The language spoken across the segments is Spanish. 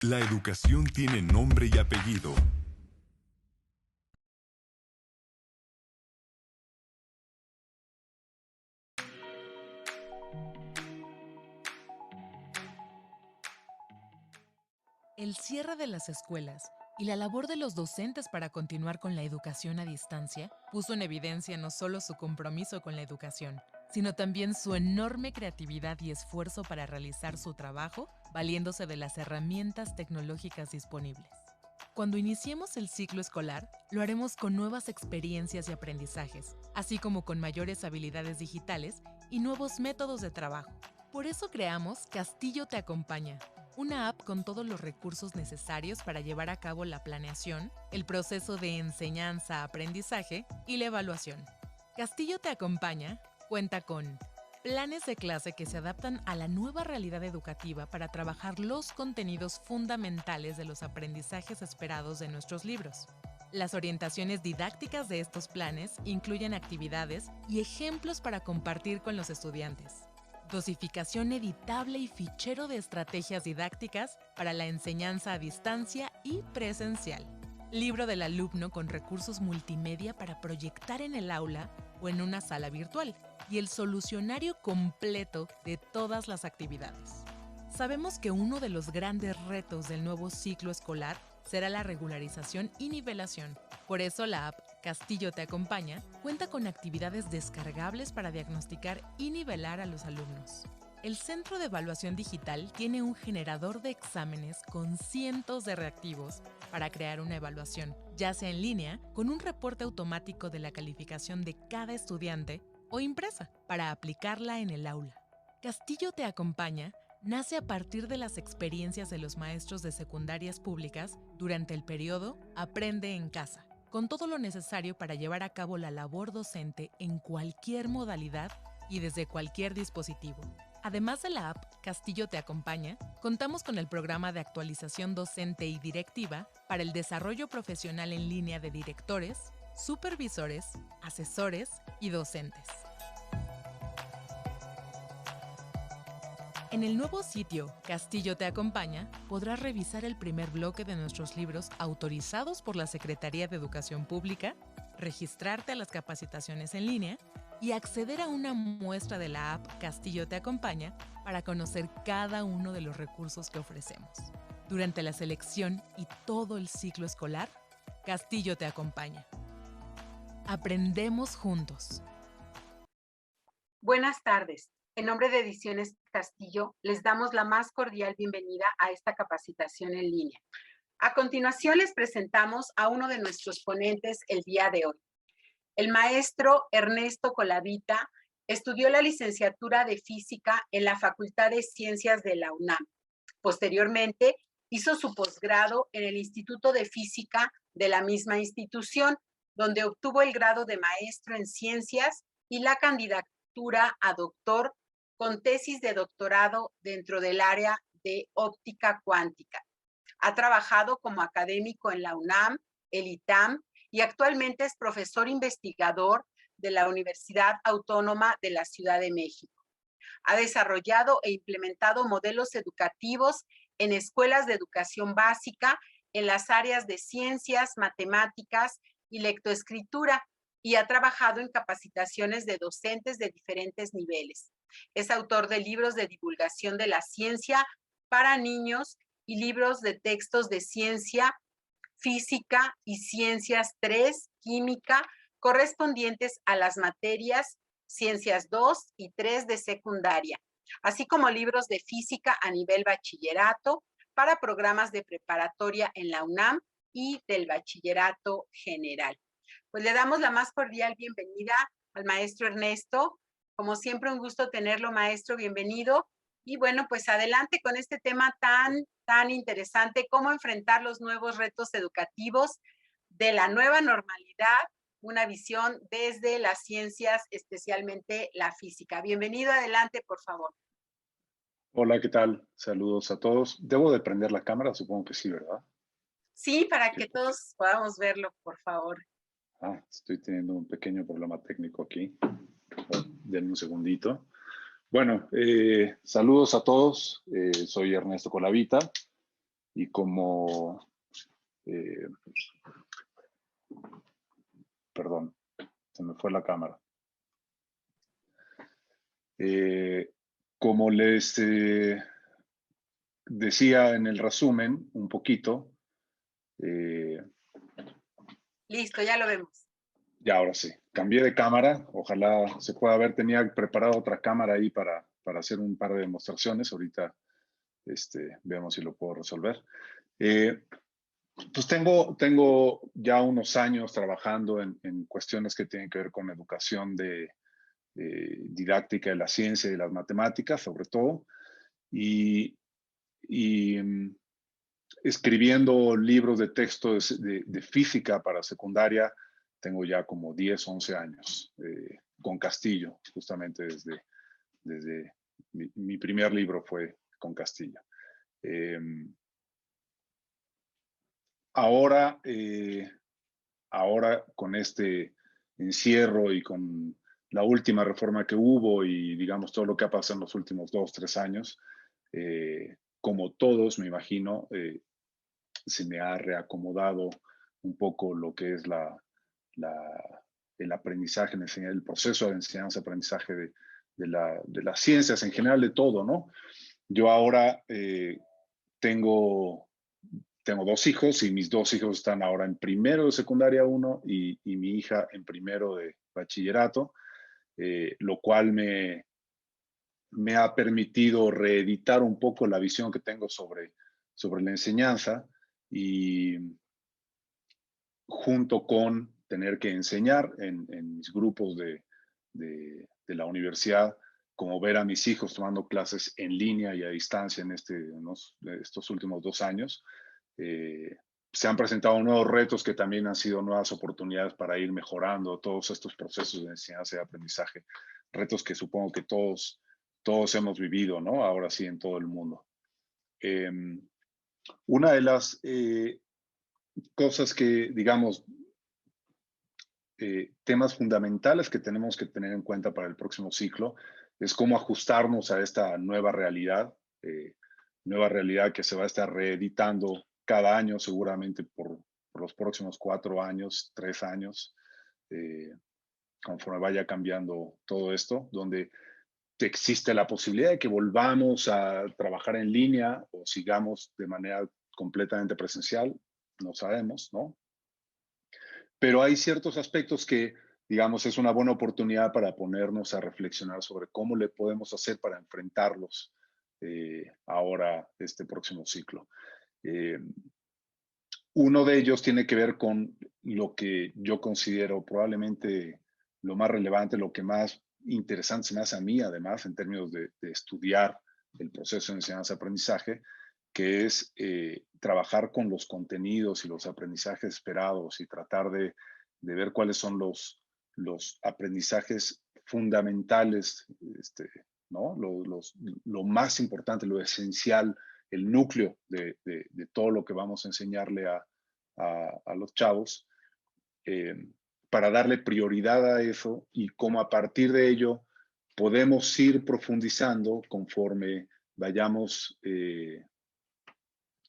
La educación tiene nombre y apellido. El cierre de las escuelas y la labor de los docentes para continuar con la educación a distancia puso en evidencia no solo su compromiso con la educación, sino también su enorme creatividad y esfuerzo para realizar su trabajo valiéndose de las herramientas tecnológicas disponibles. Cuando iniciemos el ciclo escolar, lo haremos con nuevas experiencias y aprendizajes, así como con mayores habilidades digitales y nuevos métodos de trabajo. Por eso creamos Castillo Te Acompaña, una app con todos los recursos necesarios para llevar a cabo la planeación, el proceso de enseñanza-aprendizaje y la evaluación. Castillo Te Acompaña cuenta con planes de clase que se adaptan a la nueva realidad educativa para trabajar los contenidos fundamentales de los aprendizajes esperados de nuestros libros. Las orientaciones didácticas de estos planes incluyen actividades y ejemplos para compartir con los estudiantes. Dosificación editable y fichero de estrategias didácticas para la enseñanza a distancia y presencial. Libro del alumno con recursos multimedia para proyectar en el aula o en una sala virtual. Y el solucionario completo de todas las actividades. Sabemos que uno de los grandes retos del nuevo ciclo escolar será la regularización y nivelación. Por eso la app Castillo Te Acompaña cuenta con actividades descargables para diagnosticar y nivelar a los alumnos. El Centro de Evaluación Digital tiene un generador de exámenes con cientos de reactivos para crear una evaluación, ya sea en línea, con un reporte automático de la calificación de cada estudiante o impresa para aplicarla en el aula. Castillo Te Acompaña nace a partir de las experiencias de los maestros de secundarias públicas durante el periodo Aprende en Casa, con todo lo necesario para llevar a cabo la labor docente en cualquier modalidad y desde cualquier dispositivo. Además de la app Castillo Te Acompaña, contamos con el programa de actualización docente y directiva para el desarrollo profesional en línea de directores, supervisores, asesores y docentes. En el nuevo sitio Castillo Te Acompaña podrás revisar el primer bloque de nuestros libros autorizados por la Secretaría de Educación Pública, registrarte a las capacitaciones en línea y acceder a una muestra de la app Castillo Te Acompaña para conocer cada uno de los recursos que ofrecemos. Durante la selección y todo el ciclo escolar, Castillo Te Acompaña. Aprendemos juntos. Buenas tardes. En nombre de Ediciones Castillo, les damos la más cordial bienvenida a esta capacitación en línea. A continuación, les presentamos a uno de nuestros ponentes el día de hoy. El maestro Ernesto Colavita estudió la licenciatura de Física en la Facultad de Ciencias de la UNAM. Posteriormente, hizo su posgrado en el Instituto de Física de la misma institución, donde obtuvo el grado de maestro en Ciencias y la candidatura a doctor con tesis de doctorado dentro del área de óptica cuántica. Ha trabajado como académico en la UNAM, el ITAM, y actualmente es profesor investigador de la Universidad Autónoma de la Ciudad de México. Ha desarrollado e implementado modelos educativos en escuelas de educación básica en las áreas de ciencias, matemáticas y lectoescritura, y ha trabajado en capacitaciones de docentes de diferentes niveles. Es autor de libros de divulgación de la ciencia para niños y libros de textos de ciencia, física y ciencias 3, química, correspondientes a las materias ciencias 2 y 3 de secundaria, así como libros de física a nivel bachillerato para programas de preparatoria en la UNAM y del bachillerato general. Pues le damos la más cordial bienvenida al maestro Ernesto. Como siempre, un gusto tenerlo, maestro, bienvenido. Y bueno, pues adelante con este tema tan interesante, cómo enfrentar los nuevos retos educativos de la nueva normalidad, una visión desde las ciencias, especialmente la física. Bienvenido, adelante, por favor. Hola, ¿qué tal? Saludos a todos. ¿Debo de prender la cámara? Supongo que sí, ¿verdad? Sí, para que todos podamos verlo, por favor. Estoy teniendo un pequeño problema técnico aquí. Denme un segundito. Bueno, saludos a todos. Soy Ernesto Colavita y como, perdón, se me fue la cámara. Como les decía en el resumen un poquito, Listo, ya lo vemos. ya ahora sí, cambié de cámara, ojalá se pueda ver, tenía preparado otra cámara ahí para hacer un par de demostraciones, ahorita vemos si lo puedo resolver. Pues tengo ya unos años trabajando en cuestiones que tienen que ver con educación didáctica de la ciencia y de las matemáticas, sobre todo, y escribiendo libros de texto de física para secundaria. Tengo ya como 10, 11 años con Castillo, justamente desde mi primer libro fue con Castillo. Ahora con este encierro y con la última reforma que hubo y digamos todo lo que ha pasado en los últimos 2, 3 años, como todos, me imagino, se me ha reacomodado un poco lo que es el aprendizaje, el proceso de enseñanza-aprendizaje de las ciencias en general, de todo, ¿no? Yo ahora tengo 2 hijos y mis 2 hijos están ahora en primero de secundaria 1 y mi hija en primero de bachillerato, lo cual me ha permitido reeditar un poco la visión que tengo sobre la enseñanza y junto con tener que enseñar en mis grupos de la universidad, como ver a mis hijos tomando clases en línea y a distancia en estos últimos 2 años, se han presentado nuevos retos que también han sido nuevas oportunidades para ir mejorando todos estos procesos de enseñanza y aprendizaje, retos que supongo que todos hemos vivido, ¿no? Ahora sí, en todo el mundo. Una de las cosas que, digamos, temas fundamentales que tenemos que tener en cuenta para el próximo ciclo es cómo ajustarnos a esta nueva realidad que se va a estar reeditando cada año, seguramente por los próximos 4 años, 3 años, conforme vaya cambiando todo esto, donde existe la posibilidad de que volvamos a trabajar en línea o sigamos de manera completamente presencial, no sabemos, ¿no? Pero hay ciertos aspectos que, digamos, es una buena oportunidad para ponernos a reflexionar sobre cómo le podemos hacer para enfrentarlos ahora, este próximo ciclo. Uno de ellos tiene que ver con lo que yo considero probablemente lo más relevante, lo que más interesante se me hace a mí, además, en términos de estudiar el proceso de enseñanza-aprendizaje, que es trabajar con los contenidos y los aprendizajes esperados y tratar de ver cuáles son los aprendizajes fundamentales, ¿no? Lo más importante, lo esencial, el núcleo de todo lo que vamos a enseñarle a los chavos, para darle prioridad a eso y cómo a partir de ello podemos ir profundizando conforme vayamos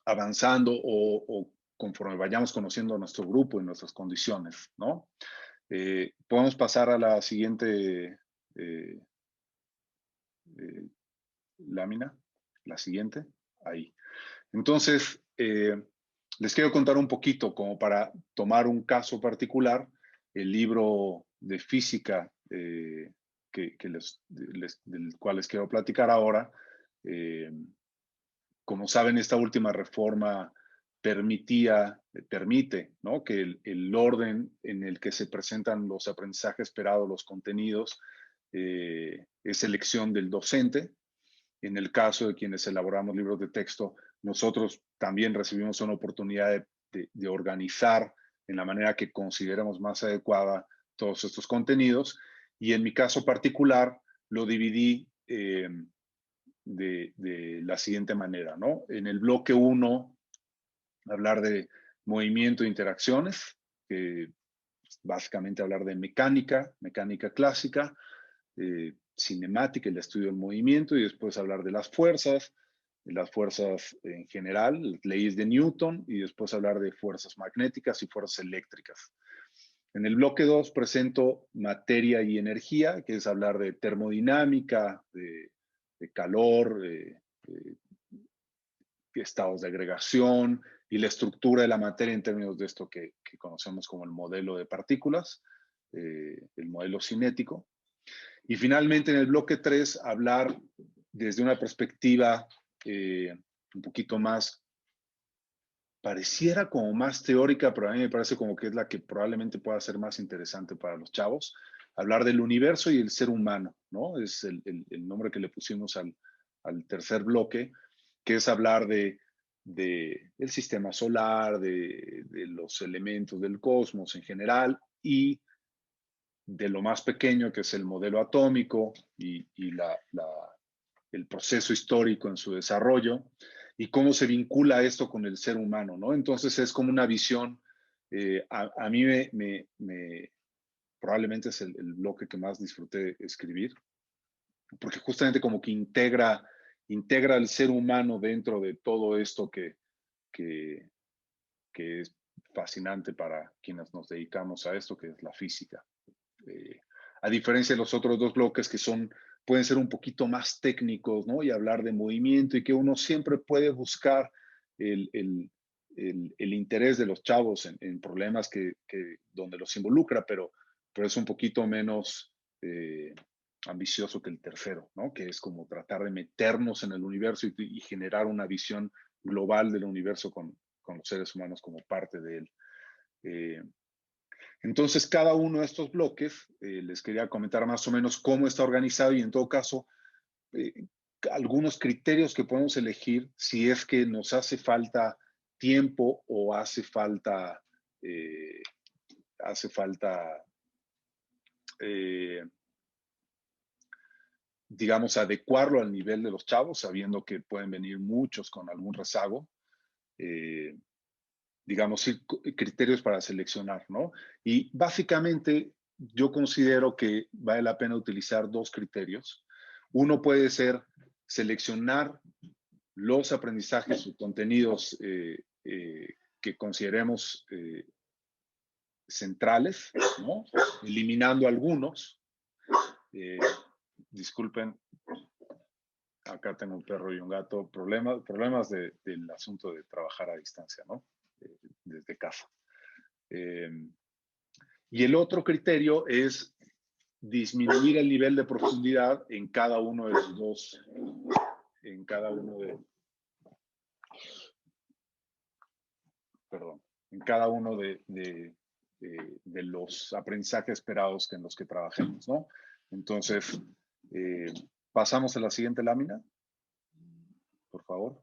avanzando o conforme vayamos conociendo a nuestro grupo y nuestras condiciones, ¿no? Podemos pasar a la siguiente lámina, la siguiente, ahí. Entonces, les quiero contar un poquito, como para tomar un caso particular, el libro de física del cual les quiero platicar ahora. Como saben, esta última reforma permite, ¿no?, que el orden en el que se presentan los aprendizajes esperados, los contenidos, es elección del docente. En el caso de quienes elaboramos libros de texto, nosotros también recibimos una oportunidad de organizar en la manera que consideramos más adecuada todos estos contenidos. Y en mi caso particular, lo dividí de la siguiente manera, ¿no? En el bloque 1, hablar de movimiento e interacciones, básicamente hablar de mecánica clásica, cinemática, el estudio del movimiento, y después hablar de las fuerzas, las fuerzas en general, las leyes de Newton, y después hablar de fuerzas magnéticas y fuerzas eléctricas. En el bloque 2 presento materia y energía, que es hablar de termodinámica, de calor, estados de agregación y la estructura de la materia en términos de esto que conocemos como el modelo de partículas, el modelo cinético. Y finalmente en el bloque 3 hablar desde una perspectiva un poquito más, pareciera como más teórica, pero a mí me parece como que es la que probablemente pueda ser más interesante para los chavos, hablar del universo y el ser humano, ¿no? Es el nombre que le pusimos al tercer bloque, que es hablar del sistema solar, de los elementos del cosmos en general y de lo más pequeño, que es el modelo atómico y el proceso histórico en su desarrollo y cómo se vincula esto con el ser humano, ¿no? Entonces es como una visión, a mí probablemente es el bloque que más disfruté escribir, porque justamente como que integra al ser humano dentro de todo esto que es fascinante para quienes nos dedicamos a esto, que es la física. A diferencia de los otros dos bloques que pueden ser un poquito más técnicos, ¿no? Y hablar de movimiento y que uno siempre puede buscar el interés de los chavos en problemas donde los involucra, pero es un poquito menos ambicioso que el tercero, ¿no? Que es como tratar de meternos en el universo y generar una visión global del universo con los seres humanos como parte de él. Entonces, cada uno de estos bloques, les quería comentar más o menos cómo está organizado y en todo caso, algunos criterios que podemos elegir si es que nos hace falta tiempo o hace falta digamos, adecuarlo al nivel de los chavos, sabiendo que pueden venir muchos con algún rezago. Digamos, criterios para seleccionar, ¿no? Y básicamente yo considero que vale la pena utilizar dos criterios. Uno puede ser seleccionar los aprendizajes o contenidos que consideremos centrales, ¿no? Eliminando algunos. Disculpen, acá tengo un perro y un gato. Problemas del asunto de trabajar a distancia, ¿no? Desde casa. Y el otro criterio es disminuir el nivel de profundidad en cada uno de los dos, en cada uno de los aprendizajes esperados en los que trabajemos, ¿no? Entonces, pasamos a la siguiente lámina, por favor.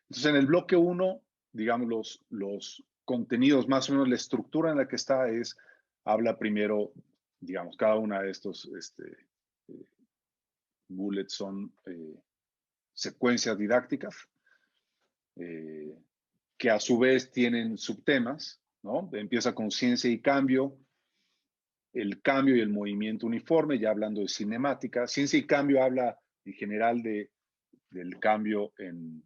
Entonces, en el bloque 1, digamos, los contenidos, más o menos la estructura en la que está habla primero, digamos, cada una de estos bullets son secuencias didácticas que a su vez tienen subtemas, ¿no? Empieza con ciencia y cambio, el cambio y el movimiento uniforme, ya hablando de cinemática. Ciencia y cambio habla en general del cambio en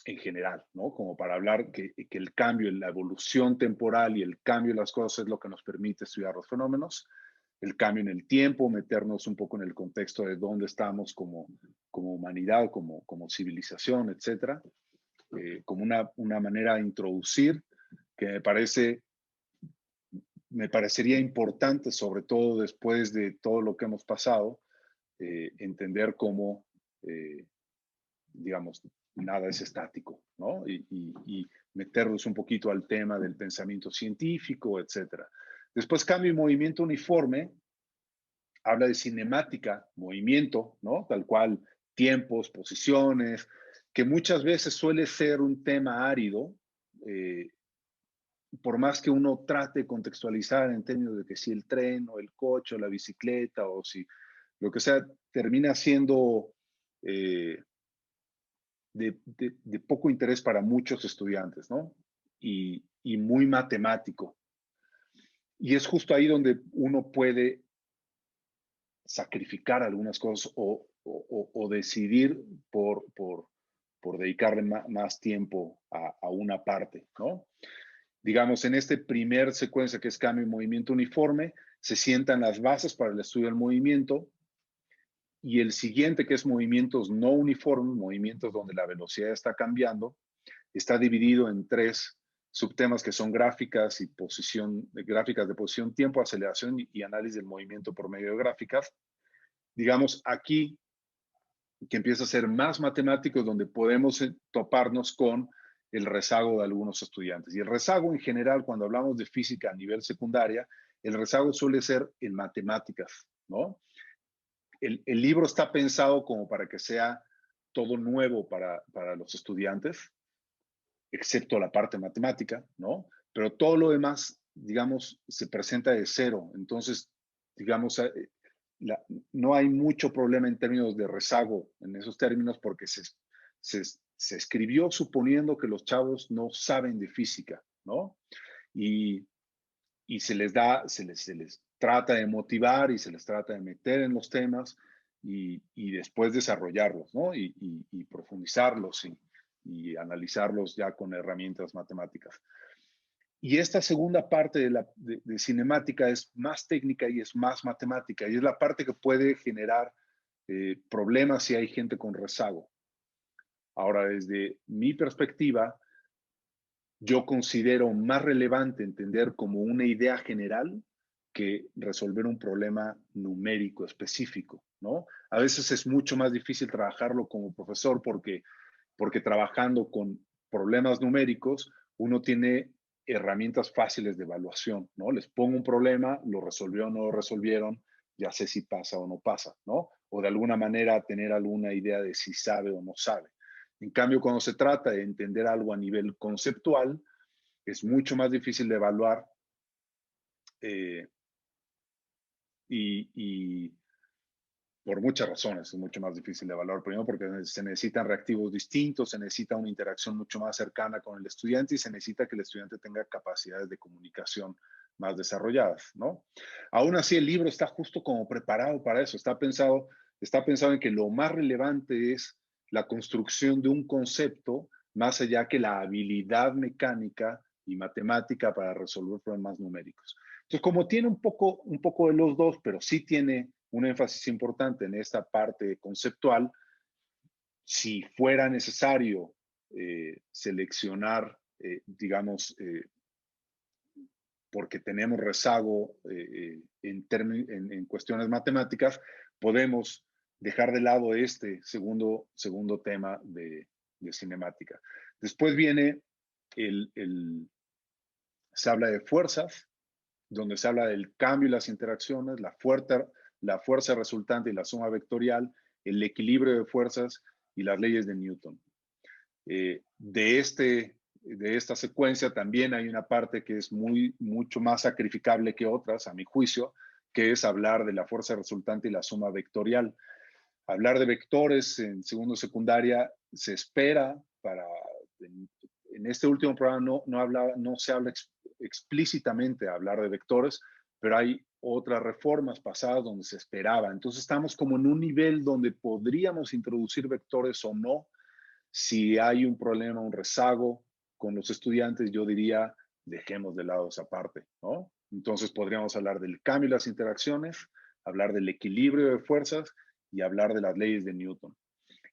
general, ¿no? Como para hablar que el cambio, la evolución temporal y el cambio de las cosas es lo que nos permite estudiar los fenómenos. El cambio en el tiempo, meternos un poco en el contexto de dónde estamos como humanidad, como civilización, etcétera. Como una manera de introducir que me parecería importante, sobre todo después de todo lo que hemos pasado, entender cómo, digamos, nada es estático, ¿no? Y meternos un poquito al tema del pensamiento científico, etcétera. Después, cambio y movimiento uniforme, habla de cinemática, movimiento, ¿no? Tal cual, tiempos, posiciones, que muchas veces suele ser un tema árido, por más que uno trate de contextualizar en términos de que si el tren o el coche o la bicicleta o si lo que sea termina siendo de poco interés para muchos estudiantes, ¿no? Y muy matemático. Y es justo ahí donde uno puede sacrificar algunas cosas o decidir por dedicarle más tiempo a una parte, ¿no? Digamos, en este primer secuencia que es cambio y movimiento uniforme, se sientan las bases para el estudio del movimiento, y el siguiente, que es movimientos no uniformes, movimientos donde la velocidad está cambiando, está dividido en 3 subtemas que son gráficas y gráficas de posición, tiempo, aceleración y análisis del movimiento por medio de gráficas. Digamos, aquí que empieza a ser más matemáticos, donde podemos toparnos con el rezago de algunos estudiantes. Y el rezago en general, cuando hablamos de física a nivel secundaria, el rezago suele ser en matemáticas, ¿no? El libro está pensado como para que sea todo nuevo para los estudiantes, excepto la parte matemática, ¿no? Pero todo lo demás, digamos, se presenta de cero. Entonces, digamos, no hay mucho problema en términos de rezago en esos términos porque se escribió suponiendo que los chavos no saben de física, ¿no? Y, y se les trata de motivar y se les trata de meter en los temas y después desarrollarlos, ¿no? Y profundizarlos y analizarlos ya con herramientas matemáticas. Y esta segunda parte de cinemática es más técnica y es más matemática, y es la parte que puede generar problemas si hay gente con rezago. Ahora, desde mi perspectiva, yo considero más relevante entender como una idea general que resolver un problema numérico específico, ¿no? A veces es mucho más difícil trabajarlo como profesor porque trabajando con problemas numéricos, uno tiene herramientas fáciles de evaluación, ¿no? Les pongo un problema, lo resolvió o no lo resolvieron, ya sé si pasa o no pasa, ¿no? O de alguna manera tener alguna idea de si sabe o no sabe. En cambio, cuando se trata de entender algo a nivel conceptual, es mucho más difícil de evaluar eh, y por muchas razones es mucho más difícil de evaluar. Primero, porque se necesitan reactivos distintos, se necesita una interacción mucho más cercana con el estudiante y se necesita que el estudiante tenga capacidades de comunicación más desarrolladas, ¿no? Aún así, el libro está justo como preparado para eso. Está pensado en que lo más relevante es la construcción de un concepto más allá que la habilidad mecánica y matemática para resolver problemas numéricos. Entonces, como tiene un poco de los dos, pero sí tiene un énfasis importante en esta parte conceptual, si fuera necesario seleccionar, digamos, porque tenemos rezago en cuestiones matemáticas, podemos dejar de lado este segundo tema de cinemática. Después viene se habla de fuerzas, donde se habla del cambio y las interacciones, la fuerza resultante y la suma vectorial, el equilibrio de fuerzas y las leyes de Newton. De esta secuencia también hay una parte que es mucho más sacrificable que otras, a mi juicio, que es hablar de la fuerza resultante y la suma vectorial. Hablar de vectores en segundo secundaria se espera en este último programa no se habla explícitamente de hablar de vectores, pero hay otras reformas pasadas donde se esperaba. Entonces estamos como en un nivel donde podríamos introducir vectores o no. Si hay un problema, un rezago con los estudiantes, yo diría, dejemos de lado esa parte, ¿no? Entonces podríamos hablar del cambio y las interacciones, hablar del equilibrio de fuerzas y hablar de las leyes de Newton.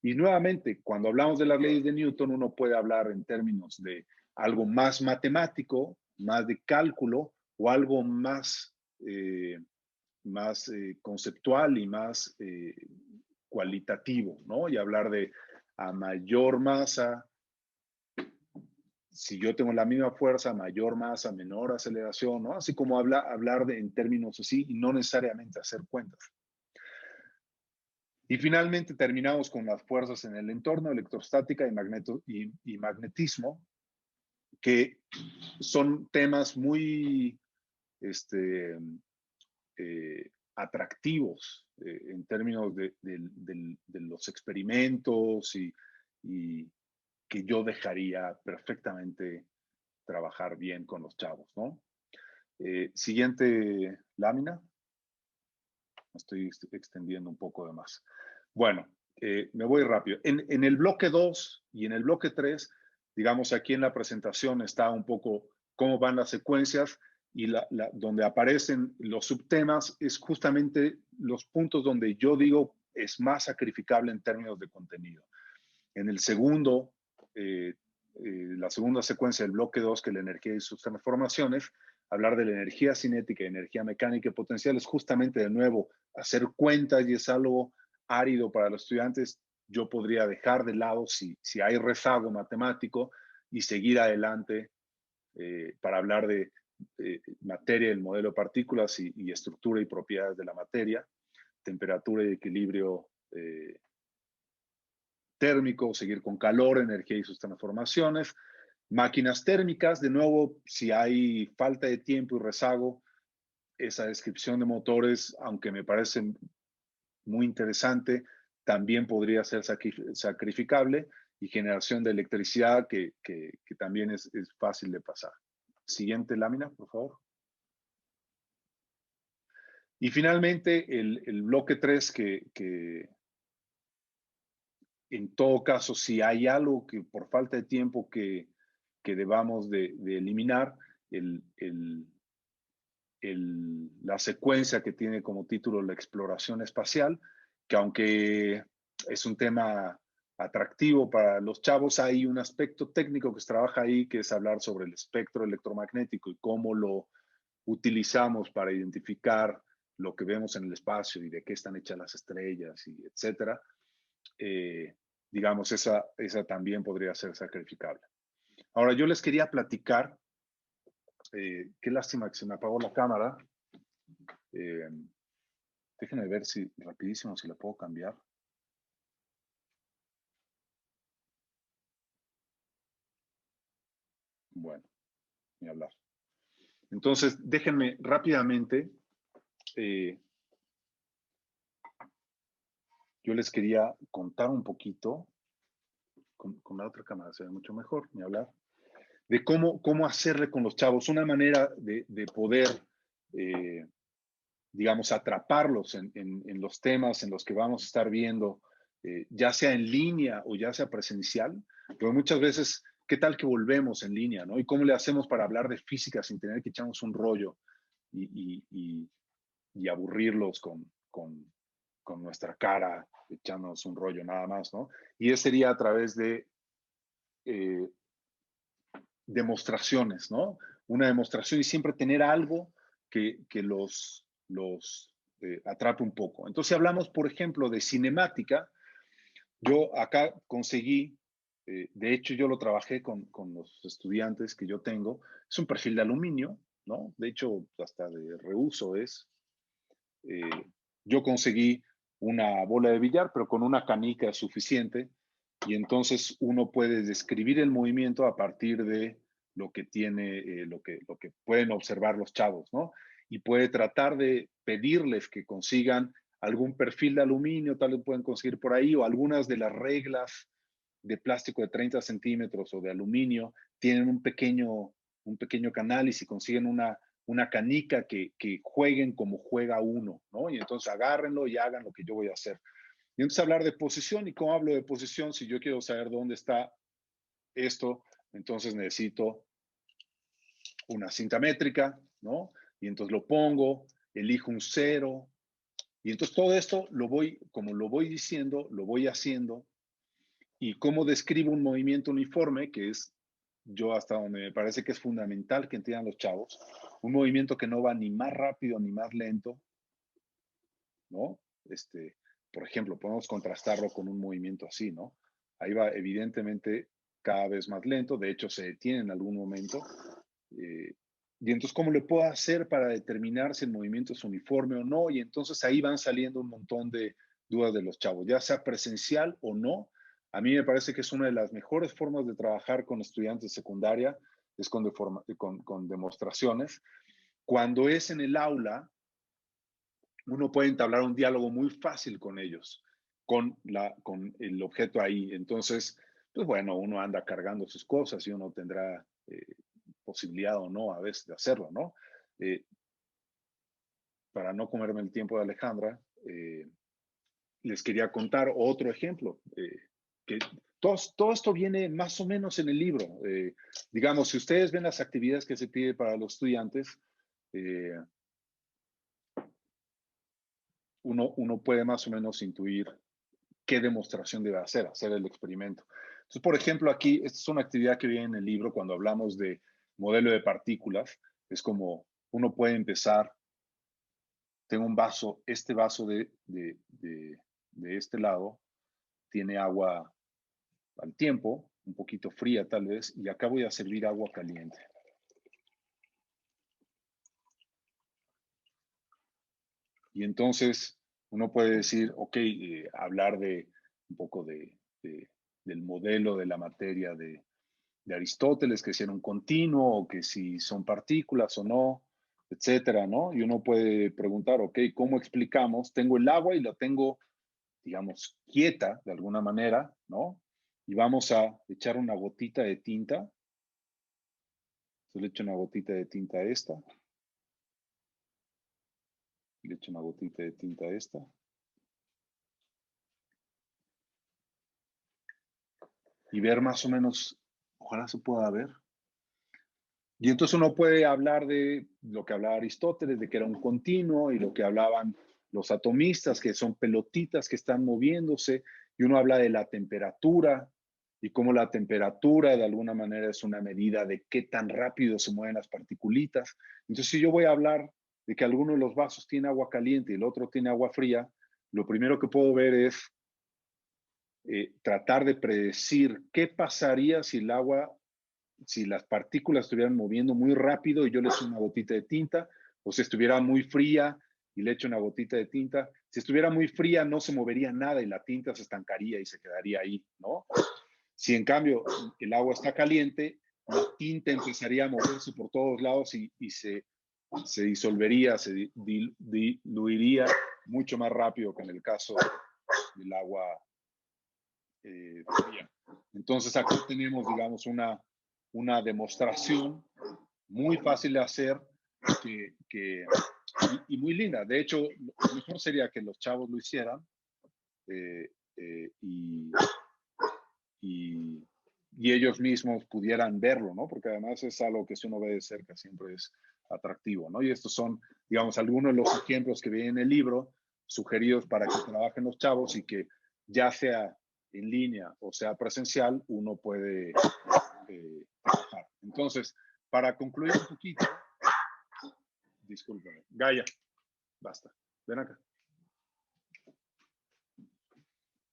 Y nuevamente, cuando hablamos de las leyes de Newton, uno puede hablar en términos de algo más matemático, más de cálculo, o algo más, conceptual y más cualitativo, ¿no? Y hablar de a mayor masa, si yo tengo la misma fuerza, mayor masa, menor aceleración, ¿no? Así como hablar en términos así y no necesariamente hacer cuentas. Y finalmente terminamos con las fuerzas en el entorno, electrostática y magnetismo, que son temas muy atractivos en términos de los experimentos y que yo dejaría perfectamente trabajar bien con los chavos, ¿no? Siguiente lámina. Me estoy extendiendo un poco de más. Bueno, me voy rápido. En el bloque 2 y en el bloque 3, digamos, aquí en la presentación está un poco cómo van las secuencias y donde aparecen los subtemas es justamente los puntos donde yo digo es más sacrificable en términos de contenido. En el segundo, la segunda secuencia del bloque 2, que es la energía y sus transformaciones, hablar de la energía cinética y energía mecánica y potencial es justamente de nuevo hacer cuentas y es algo árido para los estudiantes. Yo podría dejar de lado si hay rezago matemático y seguir adelante para hablar de materia, el modelo de partículas y estructura y propiedades de la materia, temperatura y equilibrio térmico, seguir con calor, energía y sus transformaciones. Máquinas térmicas, de nuevo, si hay falta de tiempo y rezago, esa descripción de motores, aunque me parece muy interesante, también podría ser sacrificable, y generación de electricidad que también es fácil de pasar. Siguiente lámina, por favor. Y finalmente, el bloque 3, que en todo caso, si hay algo que por falta de tiempo que debamos de eliminar, la secuencia que tiene como título la exploración espacial, que aunque es un tema atractivo para los chavos, hay un aspecto técnico que se trabaja ahí, que es hablar sobre el espectro electromagnético y cómo lo utilizamos para identificar lo que vemos en el espacio y de qué están hechas las estrellas, y etcétera. Digamos, esa también podría ser sacrificable. Ahora, yo les quería platicar, qué lástima que se me apagó la cámara. Déjenme ver si rapidísimo si la puedo cambiar. Bueno, ni hablar. Entonces, déjenme rápidamente, yo les quería contar un poquito, con la otra cámara se ve mucho mejor, ni hablar, de cómo hacerle con los chavos, una manera de poder, digamos, atraparlos en los temas en los que vamos a estar viendo, ya sea en línea o ya sea presencial, pero muchas veces, ¿qué tal que volvemos en línea, no? ¿Y cómo le hacemos para hablar de física sin tener que echarnos un rollo y aburrirlos con nuestra cara, echándonos un rollo nada más, ¿no? Y eso sería a través de demostraciones, ¿no? Una demostración y siempre tener algo que los atrape un poco. Entonces, hablamos, por ejemplo, de cinemática. Yo acá conseguí, de hecho, yo lo trabajé con los estudiantes que yo tengo. Es un perfil de aluminio, ¿no? De hecho, hasta de reuso es. Yo conseguí una bola de billar, pero con una canica suficiente, y entonces uno puede describir el movimiento a partir de lo que tiene, lo que pueden observar los chavos, ¿no? Y puede tratar de pedirles que consigan algún perfil de aluminio, tal vez pueden conseguir por ahí, o algunas de las reglas de plástico de 30 centímetros o de aluminio tienen un pequeño canal, y si consiguen una canica que jueguen como juega uno, ¿no? Y entonces agárrenlo y hagan lo que yo voy a hacer. Y entonces hablar de posición, y cómo hablo de posición, si yo quiero saber dónde está esto, entonces necesito una cinta métrica, ¿no? Y entonces lo pongo, elijo un 0, y entonces todo esto como lo voy diciendo, lo voy haciendo, y cómo describo un movimiento uniforme, que es yo hasta donde me parece que es fundamental que entiendan los chavos, un movimiento que no va ni más rápido ni más lento, ¿no? Por ejemplo, podemos contrastarlo con un movimiento así, ¿no? Ahí va evidentemente cada vez más lento, de hecho se detiene en algún momento. Y entonces, ¿cómo le puedo hacer para determinar si el movimiento es uniforme o no? Y entonces ahí van saliendo un montón de dudas de los chavos, ya sea presencial o no. A mí me parece que es una de las mejores formas de trabajar con estudiantes de secundaria, es con demostraciones. Cuando es en el aula, uno puede entablar un diálogo muy fácil con ellos, con el objeto ahí. Entonces, pues bueno, uno anda cargando sus cosas y uno tendrá posibilidad o no a veces de hacerlo, ¿no? para no comerme el tiempo de Alejandra, les quería contar otro ejemplo, que todo esto viene más o menos en el libro. Digamos, si ustedes ven las actividades que se pide para los estudiantes, uno puede más o menos intuir qué demostración debe hacer el experimento. Entonces, por ejemplo, aquí, esta es una actividad que viene en el libro cuando hablamos de modelo de partículas. Es como uno puede empezar, tengo un vaso, este vaso de este lado tiene agua al tiempo, un poquito fría tal vez, y acá voy a servir agua caliente. Y entonces uno puede decir, ok, hablar de un poco del modelo de la materia de Aristóteles, que si era un continuo o que si son partículas o no, etcétera, ¿no? Y uno puede preguntar, ok, ¿cómo explicamos? Tengo el agua y la tengo, digamos, quieta de alguna manera, ¿no? Y vamos a echar una gotita de tinta. Entonces le echo una gotita de tinta a esta. Le echo una gotita de tinta a esta. Y ver más o menos, ojalá se pueda ver. Y entonces uno puede hablar de lo que hablaba Aristóteles, de que era un continuo, y lo que hablaban los atomistas, que son pelotitas que están moviéndose, y uno habla de la temperatura, y cómo la temperatura de alguna manera es una medida de qué tan rápido se mueven las particulitas. Entonces, si yo voy a hablar de que alguno de los vasos tiene agua caliente y el otro tiene agua fría, lo primero que puedo ver es tratar de predecir qué pasaría si el agua, si las partículas estuvieran moviendo muy rápido y yo le echo una gotita de tinta, o si estuviera muy fría y le echo una gotita de tinta. Si estuviera muy fría no se movería nada y la tinta se estancaría y se quedaría ahí, ¿no? Si en cambio el agua está caliente, la tinta empezaría a moverse por todos lados y se disolvería, se diluiría mucho más rápido que en el caso del agua fría. Entonces aquí tenemos, digamos, una demostración muy fácil de hacer y muy linda. De hecho, lo mejor sería que los chavos lo hicieran y ellos mismos pudieran verlo, ¿no? Porque además es algo que si uno ve de cerca siempre es atractivo, ¿no? Y estos son, digamos, algunos de los ejemplos que vienen en el libro sugeridos para que trabajen los chavos y que ya sea en línea o sea presencial, uno puede trabajar. Entonces, para concluir un poquito, discúlpeme, Gaia, basta, ven acá.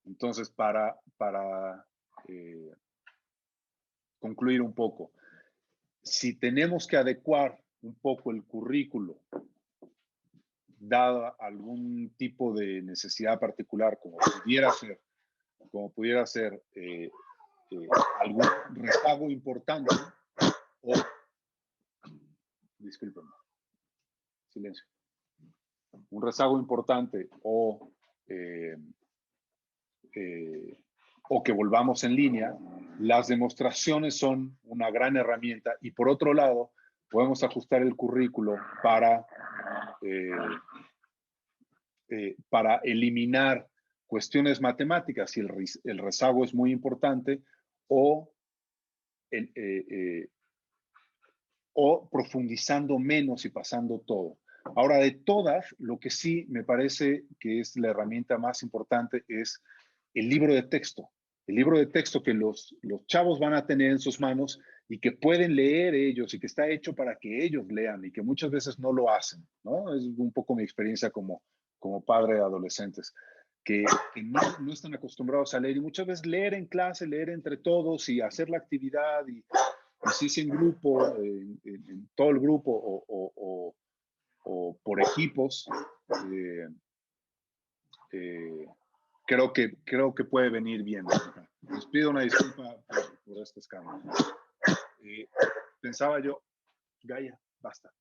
Entonces, para concluir un poco, si tenemos que adecuar un poco el currículo, dada algún tipo de necesidad particular, como pudiera ser algún rezago importante, o, discúlpenme, silencio, un rezago importante o que volvamos en línea, las demostraciones son una gran herramienta y por otro lado, podemos ajustar el currículo para eliminar cuestiones matemáticas si el rezago es muy importante o profundizando menos y pasando todo. Ahora, de todas, lo que sí me parece que es la herramienta más importante es el libro de texto. El libro de texto que los chavos van a tener en sus manos y que pueden leer ellos y que está hecho para que ellos lean y que muchas veces no lo hacen, ¿no? Es un poco mi experiencia como padre de adolescentes, que no están acostumbrados a leer y muchas veces leer en clase, leer entre todos y hacer la actividad y si es en grupo, en todo el grupo o por equipos, creo que puede venir bien. Les pido una disculpa por este escándalo. Pensaba yo, Gaia, basta.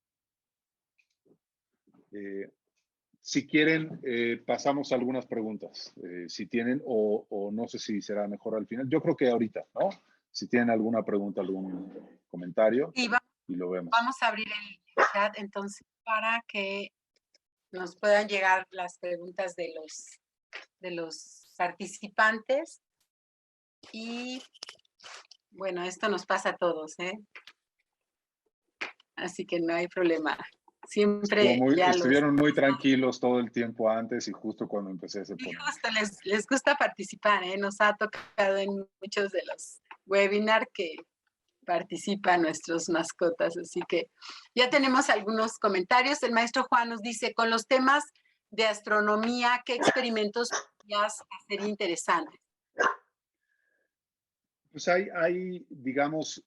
Si quieren, pasamos a algunas preguntas, si tienen, o no sé si será mejor al final. Yo creo que ahorita, ¿no? Si tienen alguna pregunta, algún comentario, y lo vemos. vamos a abrir el chat entonces para que nos puedan llegar las preguntas de los participantes. Y bueno, esto nos pasa a todos, ¿eh? Así que no hay problema. Siempre estuvieron muy tranquilos todo el tiempo antes y justo cuando empecé se ponen. Justo les gusta participar, ¿eh? Nos ha tocado en muchos de los webinars que participan nuestros mascotas, así que ya tenemos algunos comentarios. El maestro Juan nos dice, con los temas de astronomía, ¿qué experimentos podrías hacer interesantes? Pues hay digamos,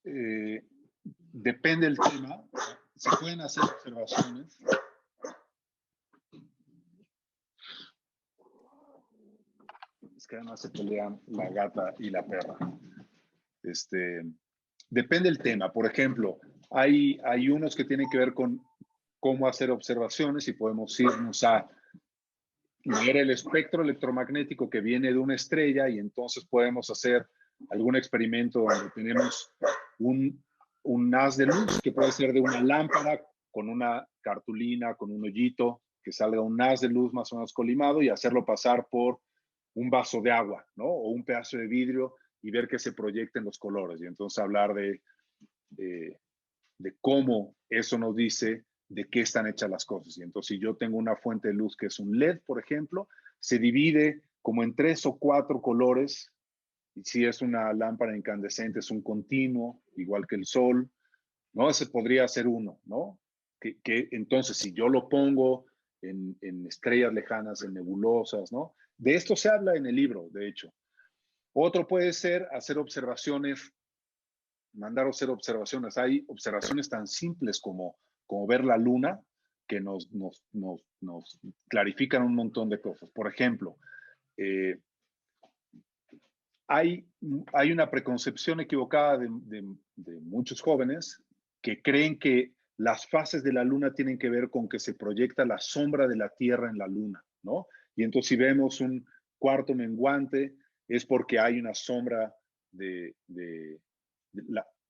depende del tema, se pueden hacer observaciones. Es que además se pelean la gata y la perra. Depende del tema. Por ejemplo, hay unos que tienen que ver con cómo hacer observaciones y podemos irnos a ver el espectro electromagnético que viene de una estrella y entonces podemos hacer algún experimento donde tenemos un haz de luz que puede ser de una lámpara con una cartulina, con un hoyito, que salga un haz de luz más o menos colimado y hacerlo pasar por un vaso de agua, ¿no? O un pedazo de vidrio y ver que se proyecten los colores. Y entonces hablar de cómo eso nos dice de qué están hechas las cosas. Y entonces si yo tengo una fuente de luz que es un LED, por ejemplo, se divide como en 3 o 4 colores. Y si es una lámpara incandescente, es un continuo, igual que el sol, ¿no? Ese podría ser uno, ¿no? Que entonces, si yo lo pongo en estrellas lejanas, en nebulosas, ¿no? De esto se habla en el libro, de hecho. Otro puede ser hacer observaciones, mandar a hacer observaciones. Hay observaciones tan simples como ver la luna que nos clarifican un montón de cosas. Por ejemplo, hay una preconcepción equivocada de muchos jóvenes que creen que las fases de la luna tienen que ver con que se proyecta la sombra de la Tierra en la luna, ¿no? Y entonces si vemos un cuarto menguante es porque hay una sombra de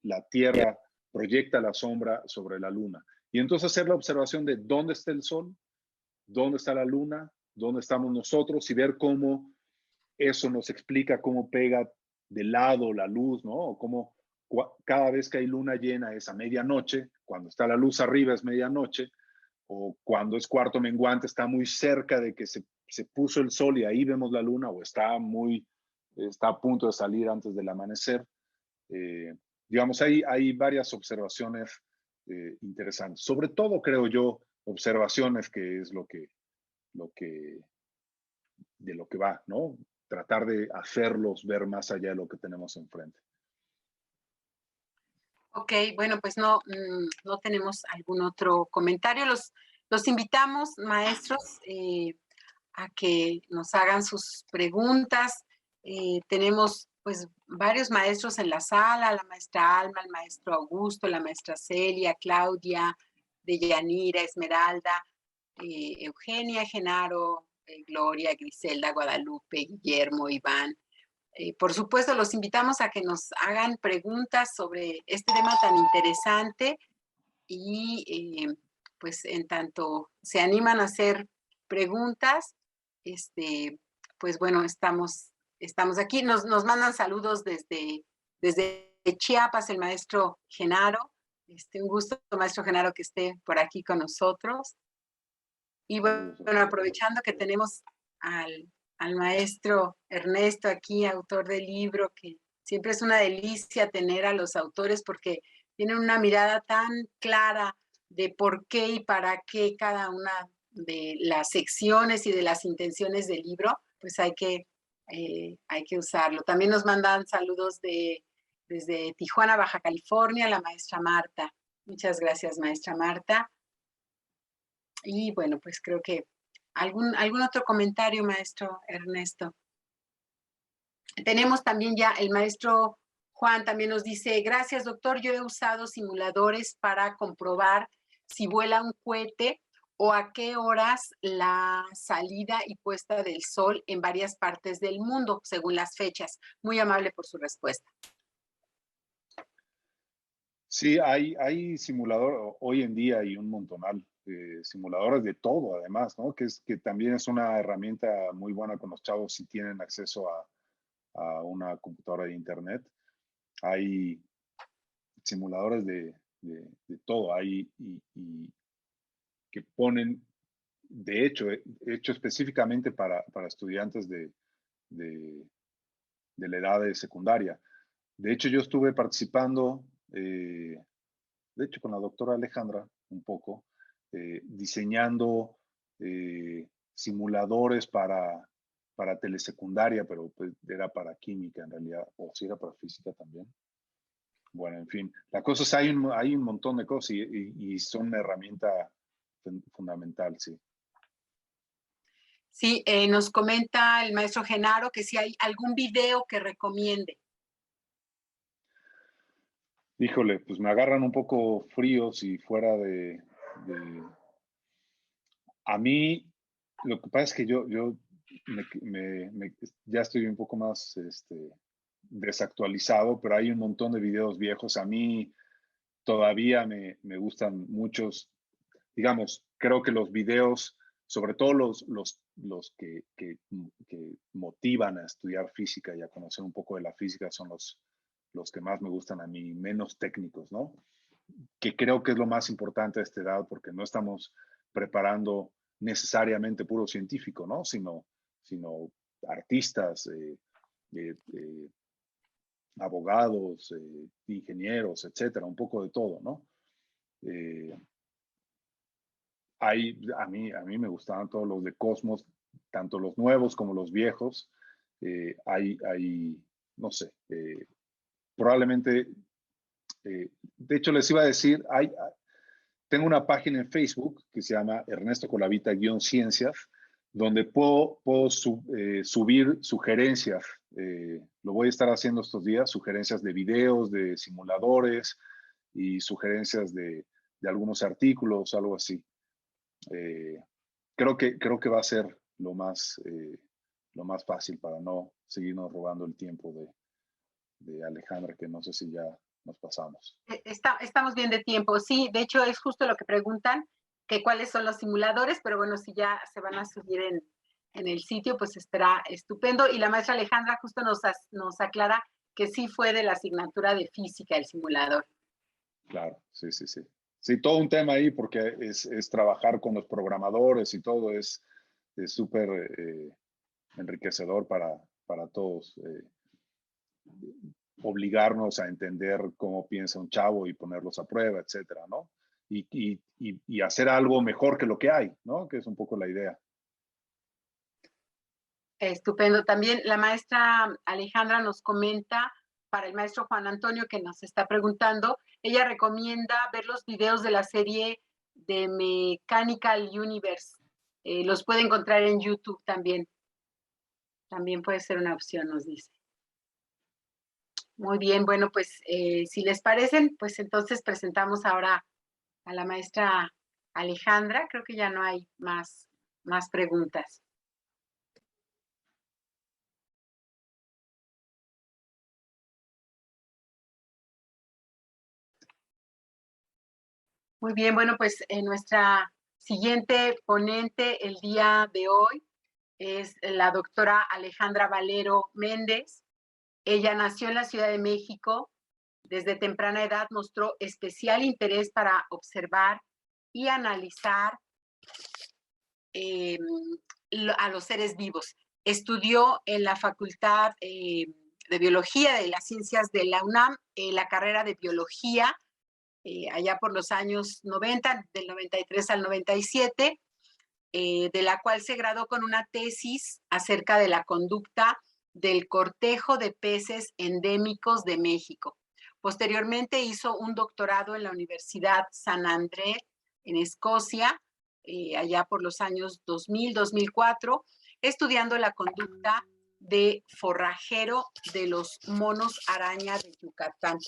la Tierra proyecta la sombra sobre la luna. Y entonces hacer la observación de dónde está el sol, dónde está la luna, dónde estamos nosotros y ver cómo eso nos explica cómo pega de lado la luz, ¿no? O cómo cada vez que hay luna llena es a medianoche, cuando está la luz arriba es medianoche, o cuando es cuarto menguante está muy cerca de que se puso el sol y ahí vemos la luna, o está a punto de salir antes del amanecer. Digamos, hay varias observaciones interesantes. Sobre todo, creo yo, observaciones, que es de lo que va, ¿no? Tratar de hacerlos ver más allá de lo que tenemos enfrente. Ok, bueno, pues no tenemos algún otro comentario. Los invitamos, maestros, a que nos hagan sus preguntas. Tenemos pues varios maestros en la sala, la maestra Alma, el maestro Augusto, la maestra Celia, Claudia, Deyanira, Esmeralda, Eugenia, Genaro, Gloria, Griselda, Guadalupe, Guillermo, Iván. Por supuesto, los invitamos a que nos hagan preguntas sobre este tema tan interesante y pues en tanto se animan a hacer preguntas, pues bueno, estamos aquí. Nos mandan saludos desde Chiapas el maestro Genaro. Un gusto, maestro Genaro, que esté por aquí con nosotros. Y bueno, aprovechando que tenemos al maestro Ernesto aquí, autor del libro, que siempre es una delicia tener a los autores porque tienen una mirada tan clara de por qué y para qué cada una de las secciones y de las intenciones del libro, pues hay que usarlo. También nos mandan saludos desde Tijuana, Baja California, la maestra Marta. Muchas gracias, maestra Marta. Y bueno, pues creo que algún otro comentario, maestro Ernesto. Tenemos también ya el maestro Juan también nos dice, gracias doctor, yo he usado simuladores para comprobar si vuela un cohete o a qué horas la salida y puesta del sol en varias partes del mundo, según las fechas. Muy amable por su respuesta. Sí, hay simulador, hoy en día hay un montonal. simuladores de todo, además, ¿no? Que también es una herramienta muy buena con los chavos si tienen acceso a una computadora de internet. Hay simuladores de todo, hay y que ponen, de hecho específicamente para estudiantes de la edad de secundaria. De hecho, yo estuve participando, de hecho, con la doctora Alejandra, un poco, diseñando simuladores para telesecundaria, pero pues era para química en realidad, o si era para física también. Bueno, en fin, la cosa es, hay un montón de cosas y son una herramienta fundamental, sí. Sí, nos comenta el maestro Genaro que si hay algún video que recomiende. Híjole, pues me agarran un poco frío si fuera A mí, lo que pasa es que yo ya estoy un poco más desactualizado, pero hay un montón de videos viejos. A mí todavía me gustan muchos, digamos, creo que los videos, sobre todo los que motivan a estudiar física y a conocer un poco de la física son los que más me gustan a mí, menos técnicos, ¿no? Que creo que es lo más importante a esta edad porque no estamos preparando necesariamente puro científico, ¿no? Sino artistas, abogados, ingenieros, etcétera, un poco de todo, ¿no? A mí me gustaban todos los de Cosmos, tanto los nuevos como los viejos. No sé, probablemente, de hecho les iba a decir, tengo una página en Facebook que se llama Ernesto Colavita-Ciencias, donde puedo subir sugerencias. Lo voy a estar haciendo estos días, sugerencias de videos, de simuladores y sugerencias de algunos artículos, algo así. Creo que va a ser lo más fácil para no seguirnos robando el tiempo de Alejandra, que no sé si ya nos pasamos. Estamos bien de tiempo, sí, de hecho es justo lo que preguntan, que cuáles son los simuladores, pero bueno, si ya se van a subir en el sitio, pues estará estupendo. Y la maestra Alejandra justo nos aclara que sí fue de la asignatura de física el simulador. Claro, sí, sí, sí. Sí, todo un tema ahí porque es trabajar con los programadores y todo es súper enriquecedor para todos. Obligarnos a entender cómo piensa un chavo y ponerlos a prueba, etcétera, ¿no? Y hacer algo mejor que lo que hay, ¿no? Que es un poco la idea. Estupendo. También la maestra Alejandra nos comenta para el maestro Juan Antonio que nos está preguntando, ella recomienda ver los videos de la serie de Mechanical Universe. Los puede encontrar en YouTube también. También puede ser una opción, nos dice. Muy bien, bueno, pues si les parecen, pues entonces presentamos ahora a la maestra Alejandra. Creo que ya no hay más preguntas. Muy bien, bueno, pues nuestra siguiente ponente el día de hoy es la doctora Alejandra Valero Méndez. Ella nació en la Ciudad de México. Desde temprana edad mostró especial interés para observar y analizar a los seres vivos. Estudió en la Facultad de Biología de las Ciencias de la UNAM, la carrera de Biología, allá por los años 90, del 93 al 97, de la cual se graduó con una tesis acerca de la conducta del cortejo de peces endémicos de México. Posteriormente hizo un doctorado en la Universidad San Andrés, en Escocia, allá por los años 2000-2004, estudiando la conducta de forrajero de los monos araña de Yucatán.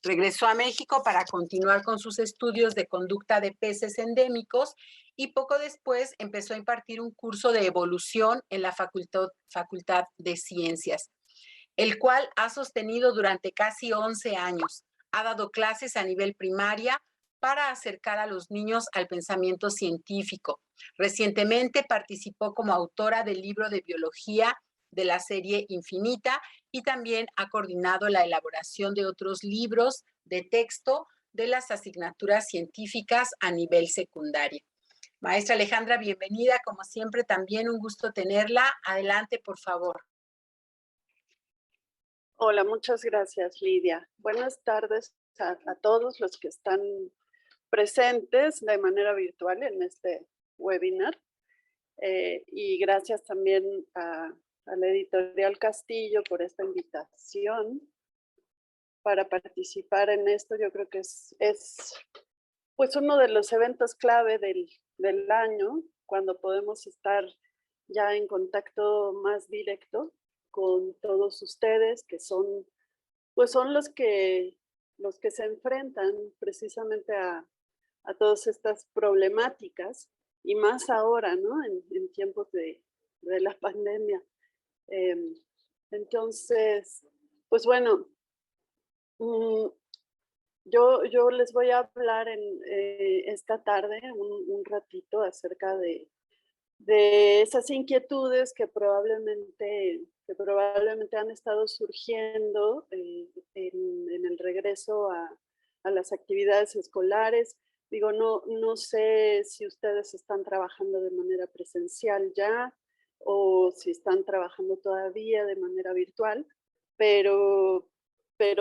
Regresó a México para continuar con sus estudios de conducta de peces endémicos y poco después empezó a impartir un curso de evolución en la Facultad de Ciencias, el cual ha sostenido durante casi 11 años. Ha dado clases a nivel primaria, para acercar a los niños al pensamiento científico. Recientemente participó como autora del libro de biología de la serie Infinita y también ha coordinado la elaboración de otros libros de texto de las asignaturas científicas a nivel secundario. Maestra Alejandra, bienvenida. Como siempre, también un gusto tenerla. Adelante, por favor. Hola, muchas gracias, Lidia. Buenas tardes a todos los que están presentes de manera virtual en este webinar. Y gracias también a la Editorial Castillo por esta invitación para participar en esto. Yo creo que es pues uno de los eventos clave del año, cuando podemos estar ya en contacto más directo con todos ustedes, que son, pues son los que se enfrentan precisamente a todas estas problemáticas, y más ahora, ¿no? En tiempos de la pandemia. Entonces, pues bueno, yo les voy a hablar esta tarde un ratito acerca de esas inquietudes que probablemente han estado surgiendo en el regreso a las actividades escolares. Digo, no sé si ustedes están trabajando de manera presencial ya o si están trabajando todavía de manera virtual, pero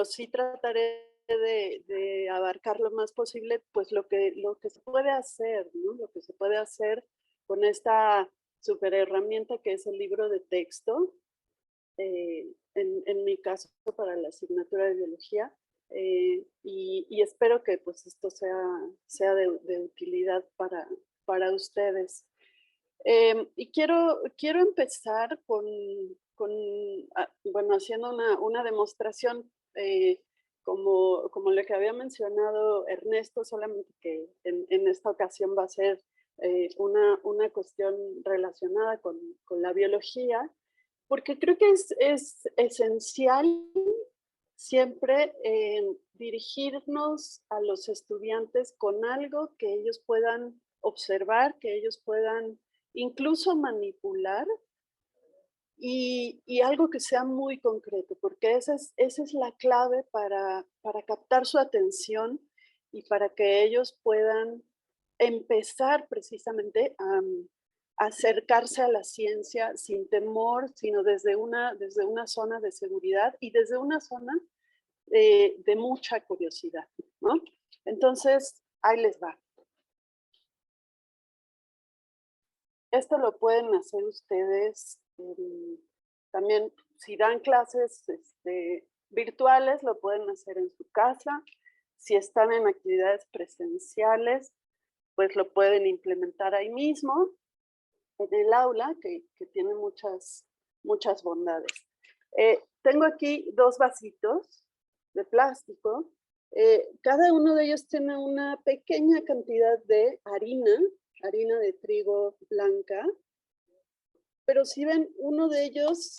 sí trataré de abarcar lo más posible pues lo que se puede hacer, ¿no? Lo que se puede hacer con esta super herramienta que es el libro de texto, en mi caso para la asignatura de biología, y espero que pues esto sea de utilidad para ustedes. Y quiero empezar bueno, haciendo una demostración como la que había mencionado Ernesto, solamente que en esta ocasión va a ser una cuestión relacionada con la biología, porque creo que es esencial siempre dirigirnos a los estudiantes con algo que ellos puedan observar, que ellos puedan incluso manipular, y algo que sea muy concreto, porque esa es la clave para captar su atención y para que ellos puedan empezar precisamente a acercarse a la ciencia sin temor, sino desde una zona de seguridad y desde una zona de mucha curiosidad, ¿no? Entonces, ahí les va. Esto lo pueden hacer ustedes también, si dan clases virtuales, lo pueden hacer en su casa. Si están en actividades presenciales, pues lo pueden implementar ahí mismo, en el aula, que tiene muchas bondades. Tengo aquí 2 vasitos de plástico. Cada uno de ellos tiene una pequeña cantidad de harina de trigo blanca, pero si ven, uno de ellos,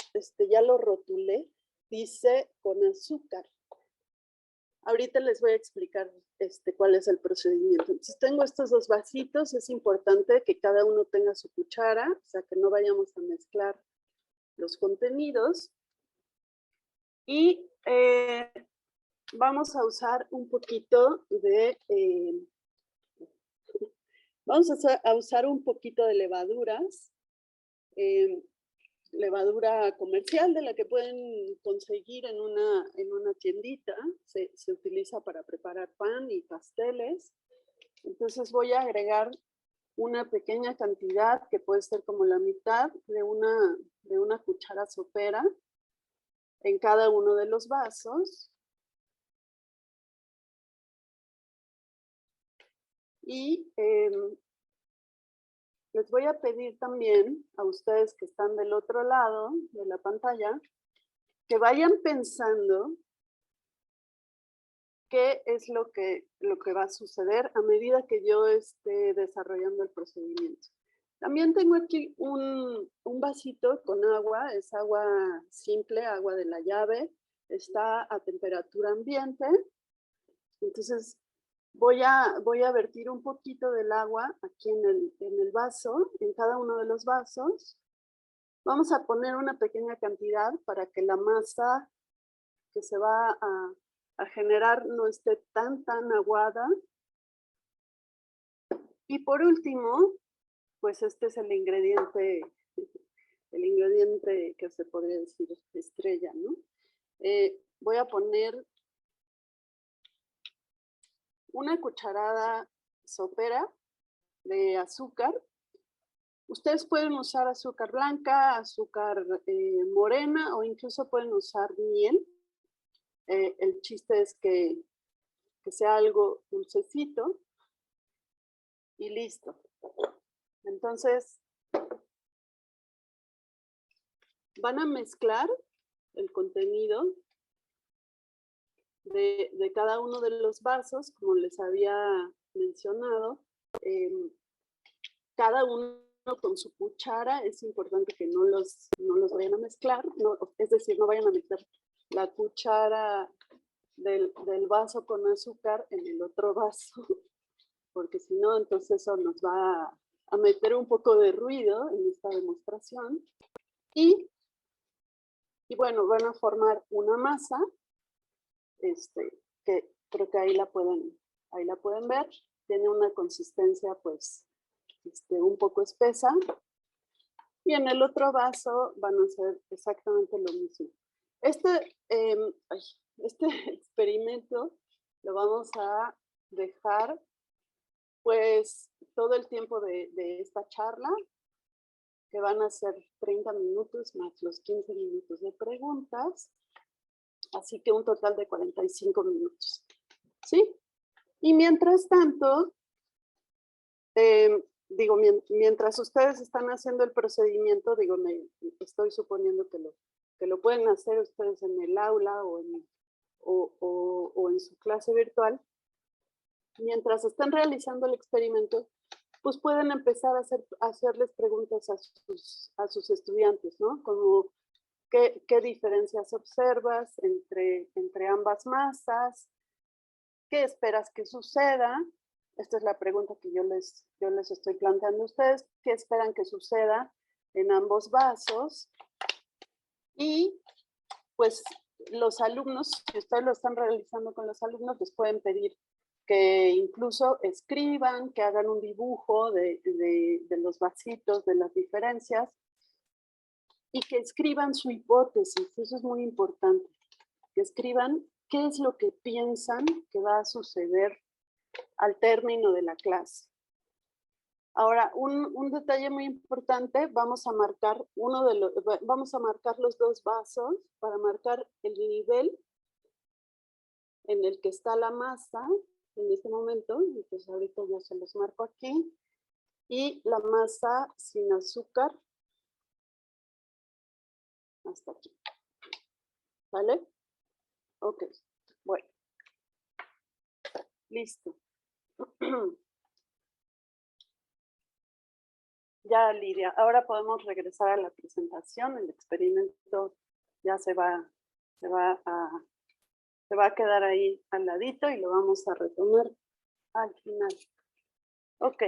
ya lo rotulé, dice con azúcar. Ahorita les voy a explicar cuál es el procedimiento. Entonces tengo estos 2 vasitos, es importante que cada uno tenga su cuchara, o sea que no vayamos a mezclar los contenidos. Y vamos a usar un poquito de levaduras, levadura comercial de la que pueden conseguir en una tiendita. Se utiliza para preparar pan y pasteles. Entonces voy a agregar una pequeña cantidad que puede ser como la mitad de una cuchara sopera en cada uno de los vasos. Y les voy a pedir también a ustedes que están del otro lado de la pantalla que vayan pensando qué es lo que va a suceder a medida que yo esté desarrollando el procedimiento. También tengo aquí un vasito con agua, es agua simple, agua de la llave, está a temperatura ambiente. Entonces voy a vertir un poquito del agua aquí en el vaso, en cada uno de los vasos. Vamos a poner una pequeña cantidad para que la masa que se va a generar no esté tan aguada. Y por último, pues este es el ingrediente que se podría decir estrella, ¿no? Voy a poner una cucharada sopera de azúcar. Ustedes pueden usar azúcar blanca, azúcar morena o incluso pueden usar miel. El chiste es que sea algo dulcecito y listo. Entonces, van a mezclar el contenido de cada uno de los vasos, como les había mencionado. Cada uno con su cuchara, es importante que no los vayan a mezclar, es decir, no vayan a meter la cuchara del vaso con azúcar en el otro vaso, porque si no, entonces eso nos va a meter un poco de ruido en esta demostración. Y bueno, van a formar una masa, que creo que ahí la pueden ver. Tiene una consistencia, pues, un poco espesa. Y en el otro vaso van a hacer exactamente lo mismo. Este experimento lo vamos a dejar, pues, todo el tiempo de esta charla, que van a ser 30 minutos más los 15 minutos de preguntas. Así que un total de 45 minutos. ¿Sí? Y mientras tanto, mientras ustedes están haciendo el procedimiento, estoy suponiendo que lo pueden hacer ustedes en el aula o en su clase virtual. Mientras están realizando el experimento, pues pueden empezar a hacerles preguntas a sus estudiantes, ¿no? Como, ¿qué diferencias observas entre ambas masas? ¿Qué esperas que suceda? Esta es la pregunta que yo les estoy planteando a ustedes. ¿Qué esperan que suceda en ambos vasos? Y pues los alumnos, si ustedes lo están realizando con los alumnos, les pueden pedir que incluso escriban, que hagan un dibujo de los vasitos, de las diferencias, y que escriban su hipótesis. Eso es muy importante. Que escriban qué es lo que piensan que va a suceder al término de la clase. Ahora, un detalle muy importante, vamos a marcar los dos vasos para marcar el nivel en el que está la masa en este momento. Entonces ahorita yo se los marco aquí. Y la masa sin azúcar hasta aquí. ¿Vale? Ok, bueno. Listo. Ya, Lidia, ahora podemos regresar a la presentación. El experimento ya se va a quedar ahí al ladito y lo vamos a retomar al final. Ok,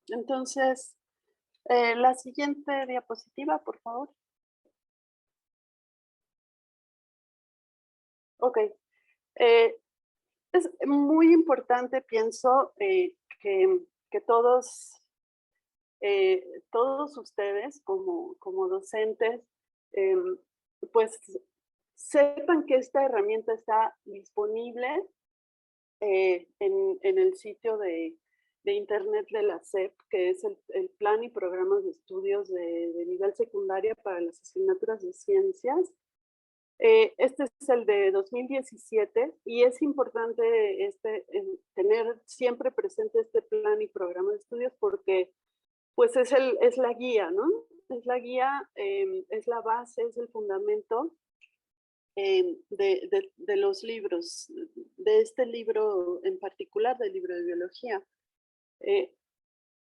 entonces, la siguiente diapositiva, por favor. Ok, es muy importante, pienso, que todos ustedes como docentes, pues sepan que esta herramienta está disponible en el sitio de internet de la SEP, que es el Plan y Programas de Estudios de Nivel Secundaria para las asignaturas de ciencias. Este es el de 2017 y es importante tener siempre presente este plan y programa de estudios porque pues es la guía, ¿no? Es la guía, es la base, es el fundamento de los libros, de este libro en particular, del libro de biología.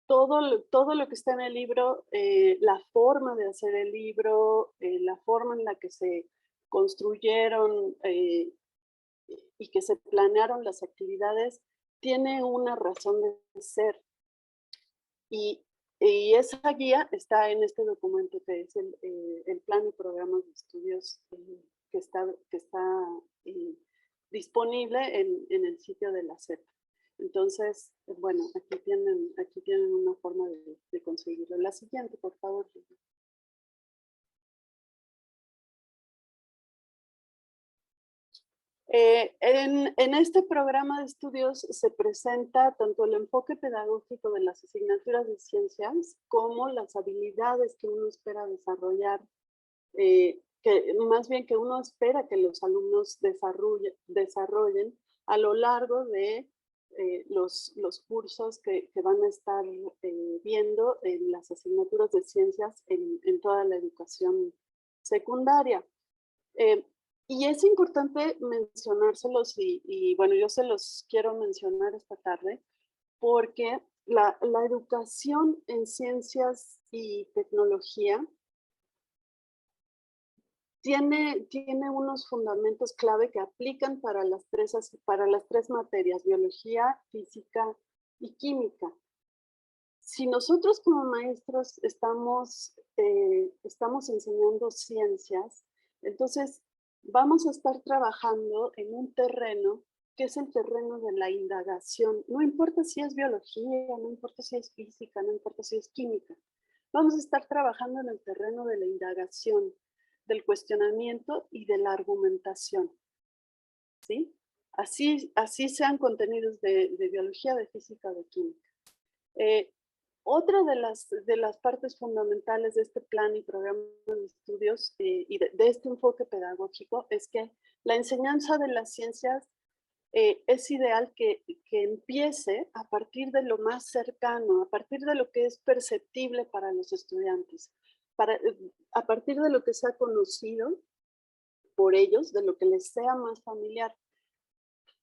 Todo lo que está en el libro, la forma de hacer el libro, la forma en la que se construyeron y que se planearon las actividades, tiene una razón de ser. Y esa guía está en este documento que es el plan y programas de estudios que está disponible en el sitio de la SEP. Entonces, bueno, aquí tienen una forma de conseguirlo. La siguiente, por favor. En este programa de estudios se presenta tanto el enfoque pedagógico de las asignaturas de ciencias como las habilidades que uno espera desarrollar, que más bien que uno espera que los alumnos desarrollen a lo largo de los cursos que van a estar viendo en las asignaturas de ciencias en toda la educación secundaria. Y es importante mencionárselos y bueno, yo se los quiero mencionar esta tarde porque la educación en ciencias y tecnología tiene unos fundamentos clave que aplican para las tres materias, biología, física y química. Si nosotros como maestros estamos enseñando ciencias, entonces vamos a estar trabajando en un terreno que es el terreno de la indagación. No importa si es biología, no importa si es física, no importa si es química. Vamos a estar trabajando en el terreno de la indagación, del cuestionamiento y de la argumentación. ¿Sí? Así sean contenidos de biología, de física o de química. Otra de las partes fundamentales de este plan y programa de estudios y de este enfoque pedagógico es que la enseñanza de las ciencias es ideal que empiece a partir de lo más cercano, a partir de lo que es perceptible para los estudiantes, a partir de lo que sea conocido por ellos, de lo que les sea más familiar.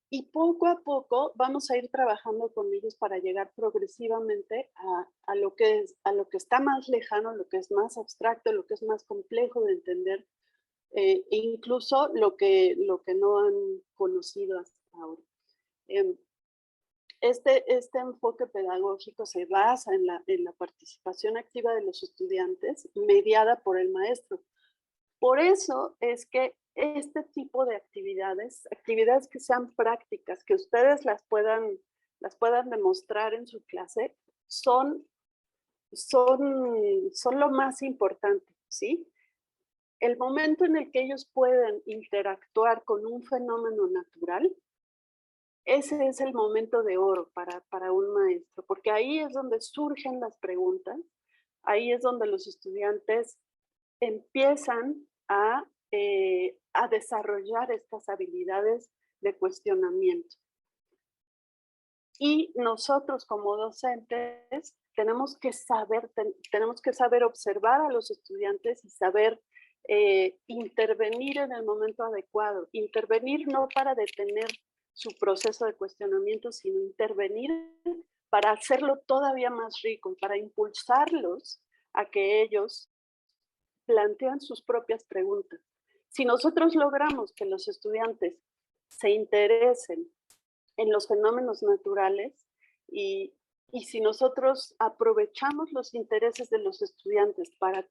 Y poco a poco vamos a ir trabajando con ellos para llegar progresivamente a lo que está más lejano, lo que es más abstracto, lo que es más complejo de entender, e incluso lo que no han conocido hasta ahora. Este enfoque pedagógico se basa en la participación activa de los estudiantes, mediada por el maestro. Por eso es que este tipo de actividades que sean prácticas, que ustedes las puedan demostrar en su clase, son lo más importante, ¿sí? El momento en el que ellos pueden interactuar con un fenómeno natural, ese es el momento de oro para un maestro, porque ahí es donde surgen las preguntas, ahí es donde los estudiantes empiezan a desarrollar estas habilidades de cuestionamiento. Y nosotros como docentes tenemos que saber observar a los estudiantes y saber intervenir en el momento adecuado. Intervenir no para detener su proceso de cuestionamiento, sino intervenir para hacerlo todavía más rico, para impulsarlos a que ellos plantean sus propias preguntas. Si nosotros logramos que los estudiantes se interesen en los fenómenos naturales y si nosotros aprovechamos los intereses de los estudiantes para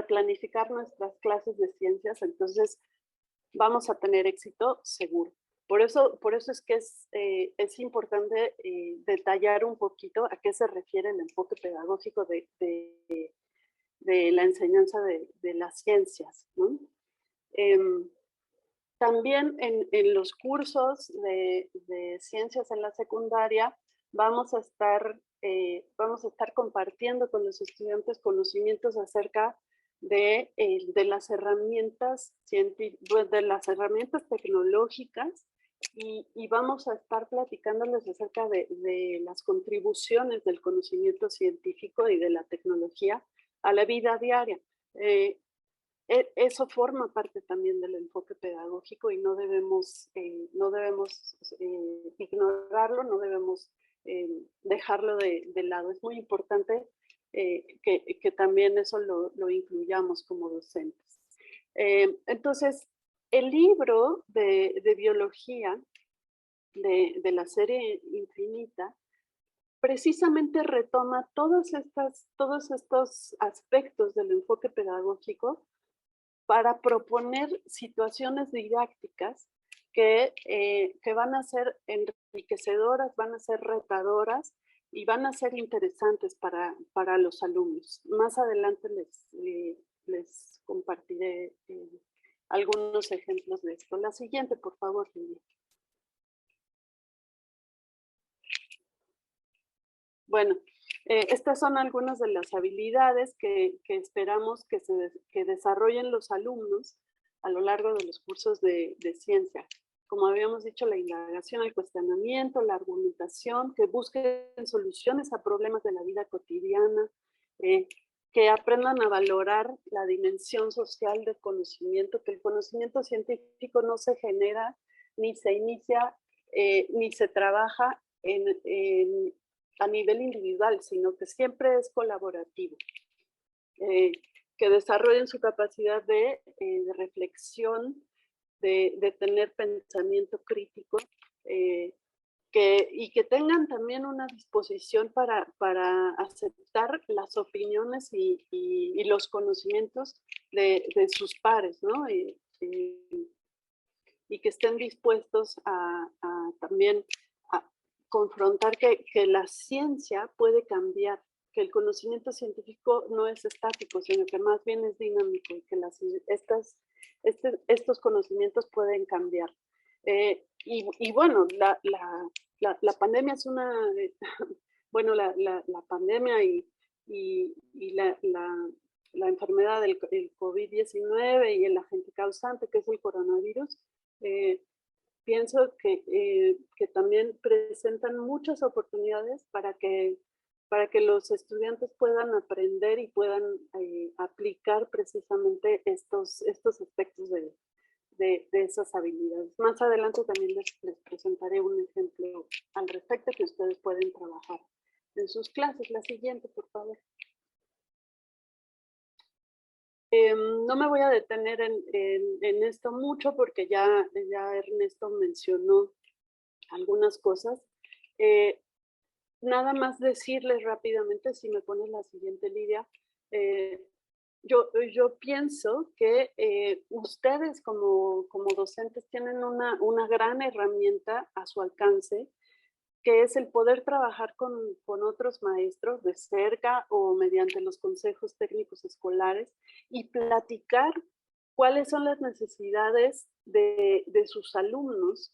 planificar nuestras clases de ciencias, entonces vamos a tener éxito seguro. Por eso es que es importante detallar un poquito a qué se refiere el enfoque pedagógico de la enseñanza de las ciencias, ¿no? También en los cursos de ciencias en la secundaria vamos a estar compartiendo con los estudiantes conocimientos acerca de las herramientas tecnológicas y vamos a estar platicándoles acerca de las contribuciones del conocimiento científico y de la tecnología a la vida diaria. Eso forma parte también del enfoque pedagógico y no debemos ignorarlo, no debemos dejarlo de lado. Es muy importante que también eso lo incluyamos como docentes. Entonces, el libro de biología de la serie infinita, precisamente retoma todos estos aspectos del enfoque pedagógico para proponer situaciones didácticas que van a ser enriquecedoras, van a ser retadoras y van a ser interesantes para los alumnos. Más adelante les compartiré algunos ejemplos de esto. La siguiente, por favor, Lidia. Bueno, estas son algunas de las habilidades que esperamos que desarrollen los alumnos a lo largo de los cursos de ciencia. Como habíamos dicho, la indagación, el cuestionamiento, la argumentación, que busquen soluciones a problemas de la vida cotidiana, que aprendan a valorar la dimensión social del conocimiento, que el conocimiento científico no se genera, ni se inicia, ni se trabaja a nivel individual, sino que siempre es colaborativo. Que desarrollen su capacidad de reflexión, de tener pensamiento crítico, y que tengan también una disposición para aceptar las opiniones y los conocimientos de sus pares, ¿no? Y que estén dispuestos a también a confrontar que la ciencia puede cambiar, que el conocimiento científico no es estático, sino que más bien es dinámico y que estos conocimientos pueden cambiar. Y bueno, la pandemia es una, bueno, la pandemia y la enfermedad del COVID-19 y el agente causante, que es el coronavirus, pienso que también presentan muchas oportunidades para que los estudiantes puedan aprender y puedan aplicar precisamente estos aspectos de esas habilidades. Más adelante también les presentaré un ejemplo al respecto que ustedes pueden trabajar en sus clases. La siguiente, por favor. No me voy a detener en esto mucho porque ya Ernesto mencionó algunas cosas. Nada más decirles rápidamente, si me pones la siguiente, Lidia, yo pienso que ustedes como docentes tienen una gran herramienta a su alcance, que es el poder trabajar con otros maestros de cerca o mediante los consejos técnicos escolares y platicar cuáles son las necesidades de sus alumnos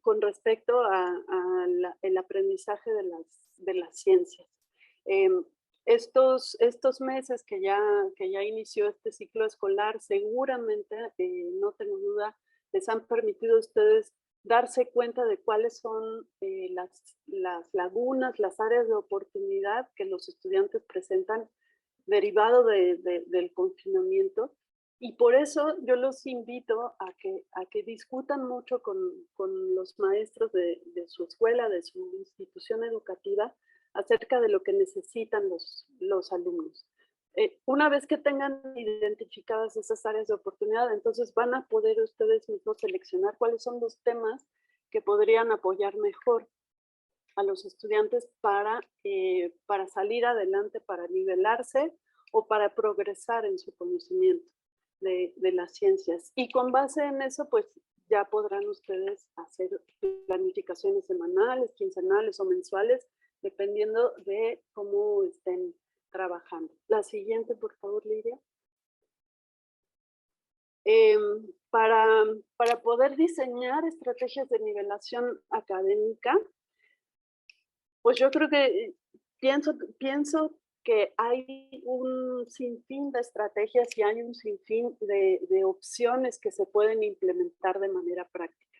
con respecto al aprendizaje de las ciencias. Estos meses que ya inició este ciclo escolar, seguramente, no tengo duda, les han permitido a ustedes darse cuenta de cuáles son las lagunas, las áreas de oportunidad que los estudiantes presentan derivado del confinamiento. Y por eso yo los invito a que discutan mucho con los maestros de su escuela, de su institución educativa, acerca de lo que necesitan los alumnos. Una vez que tengan identificadas esas áreas de oportunidad, entonces van a poder ustedes mismos seleccionar cuáles son los temas que podrían apoyar mejor a los estudiantes para salir adelante, para nivelarse o para progresar en su conocimiento de las ciencias. Y con base en eso, pues ya podrán ustedes hacer planificaciones semanales, quincenales o mensuales, dependiendo de cómo estén trabajando. La siguiente, por favor, Lidia. Para poder diseñar estrategias de nivelación académica, pues yo creo que pienso que hay un sinfín de estrategias y hay un sinfín de opciones que se pueden implementar de manera práctica.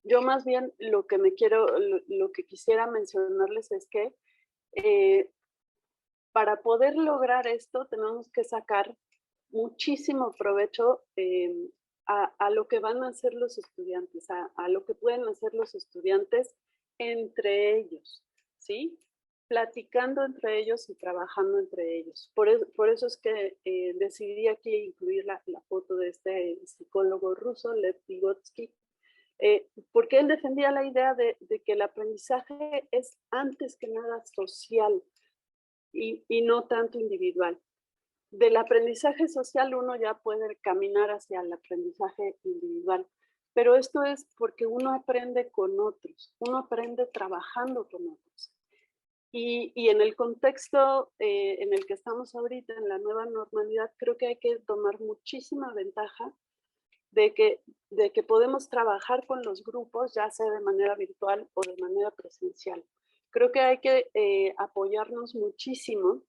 Yo más bien lo que quisiera mencionarles es que para poder lograr esto tenemos que sacar muchísimo provecho a lo que van a hacer los estudiantes, a lo que pueden hacer los estudiantes entre ellos, ¿sí? Platicando entre ellos y trabajando entre ellos. Por eso es que decidí aquí incluir la foto de este psicólogo ruso, Lev Vygotsky, porque él defendía la idea de que el aprendizaje es antes que nada social y no tanto individual. Del aprendizaje social uno ya puede caminar hacia el aprendizaje individual, pero esto es porque uno aprende con otros, uno aprende trabajando con otros. Y en el contexto en el que estamos ahorita, en la nueva normalidad, creo que hay que tomar muchísima ventaja de que podemos trabajar con los grupos, ya sea de manera virtual o de manera presencial. Creo que hay que apoyarnos muchísimo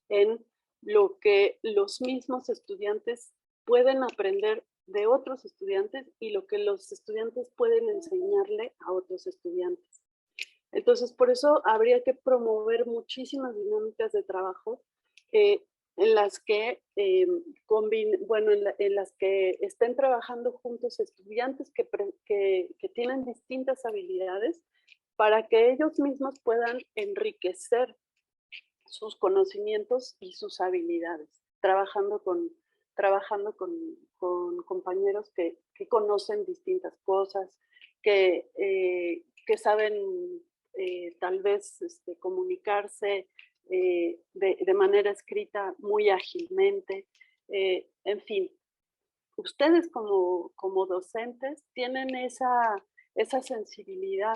en lo que los mismos estudiantes pueden aprender de otros estudiantes y lo que los estudiantes pueden enseñarle a otros estudiantes. Entonces, por eso habría que promover muchísimas dinámicas de trabajo en las que en las que estén trabajando juntos estudiantes que tienen distintas habilidades para que ellos mismos puedan enriquecer sus conocimientos y sus habilidades, trabajando con compañeros que conocen distintas cosas, que saben tal vez comunicarse de manera escrita muy ágilmente. En fin, ustedes como docentes tienen esa sensibilidad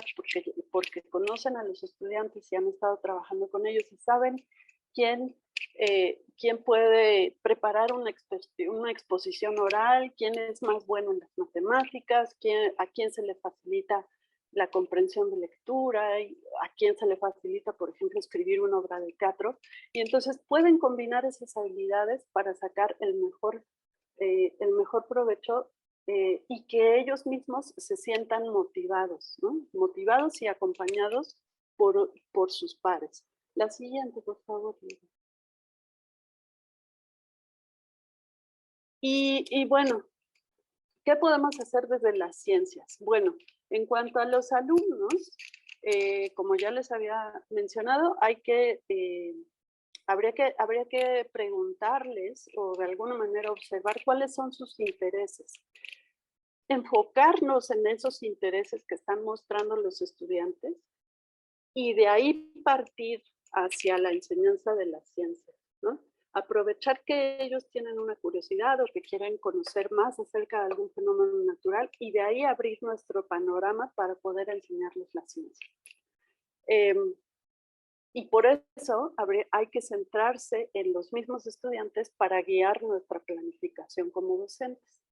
porque conocen a los estudiantes y han estado trabajando con ellos y saben quién puede preparar una exposición oral, quién es más bueno en las matemáticas, a quién se le facilita la comprensión de lectura, y a quién se le facilita, por ejemplo, escribir una obra de teatro. Y entonces pueden combinar esas habilidades para sacar el mejor provecho y que ellos mismos se sientan motivados, ¿no? Motivados y acompañados por sus pares. La siguiente, por favor. Y bueno, ¿qué podemos hacer desde las ciencias? Bueno, en cuanto a los alumnos, como ya les había mencionado, habría que preguntarles o de alguna manera observar cuáles son sus intereses. Enfocarnos en esos intereses que están mostrando los estudiantes y de ahí partir hacia la enseñanza de las ciencias, ¿no? Aprovechar que ellos tienen una curiosidad o que quieren conocer más acerca de algún fenómeno natural y de ahí abrir nuestro panorama para poder enseñarles la ciencia. Y por eso hay que centrarse en los mismos estudiantes para guiar nuestra planificación como docentes.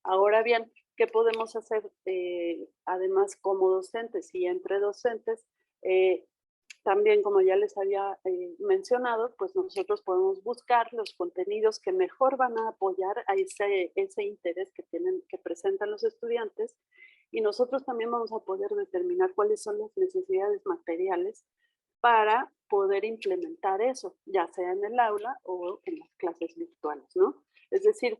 Ahora bien, ¿qué podemos hacer además como docentes y entre docentes? También, como ya les había mencionado, pues nosotros podemos buscar los contenidos que mejor van a apoyar a ese interés que presentan los estudiantes, y nosotros también vamos a poder determinar cuáles son las necesidades materiales para poder implementar eso, ya sea en el aula o en las clases virtuales, ¿no? Es decir,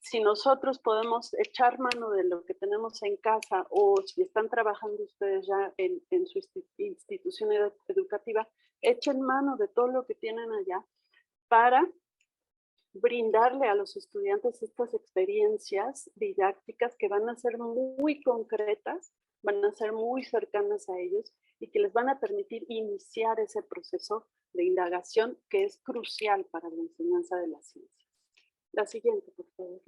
si nosotros podemos echar mano de lo que tenemos en casa o si están trabajando ustedes ya en su institución educativa, echen mano de todo lo que tienen allá para brindarle a los estudiantes estas experiencias didácticas que van a ser muy concretas, van a ser muy cercanas a ellos y que les van a permitir iniciar ese proceso de indagación que es crucial para la enseñanza de la ciencia. La siguiente, por favor.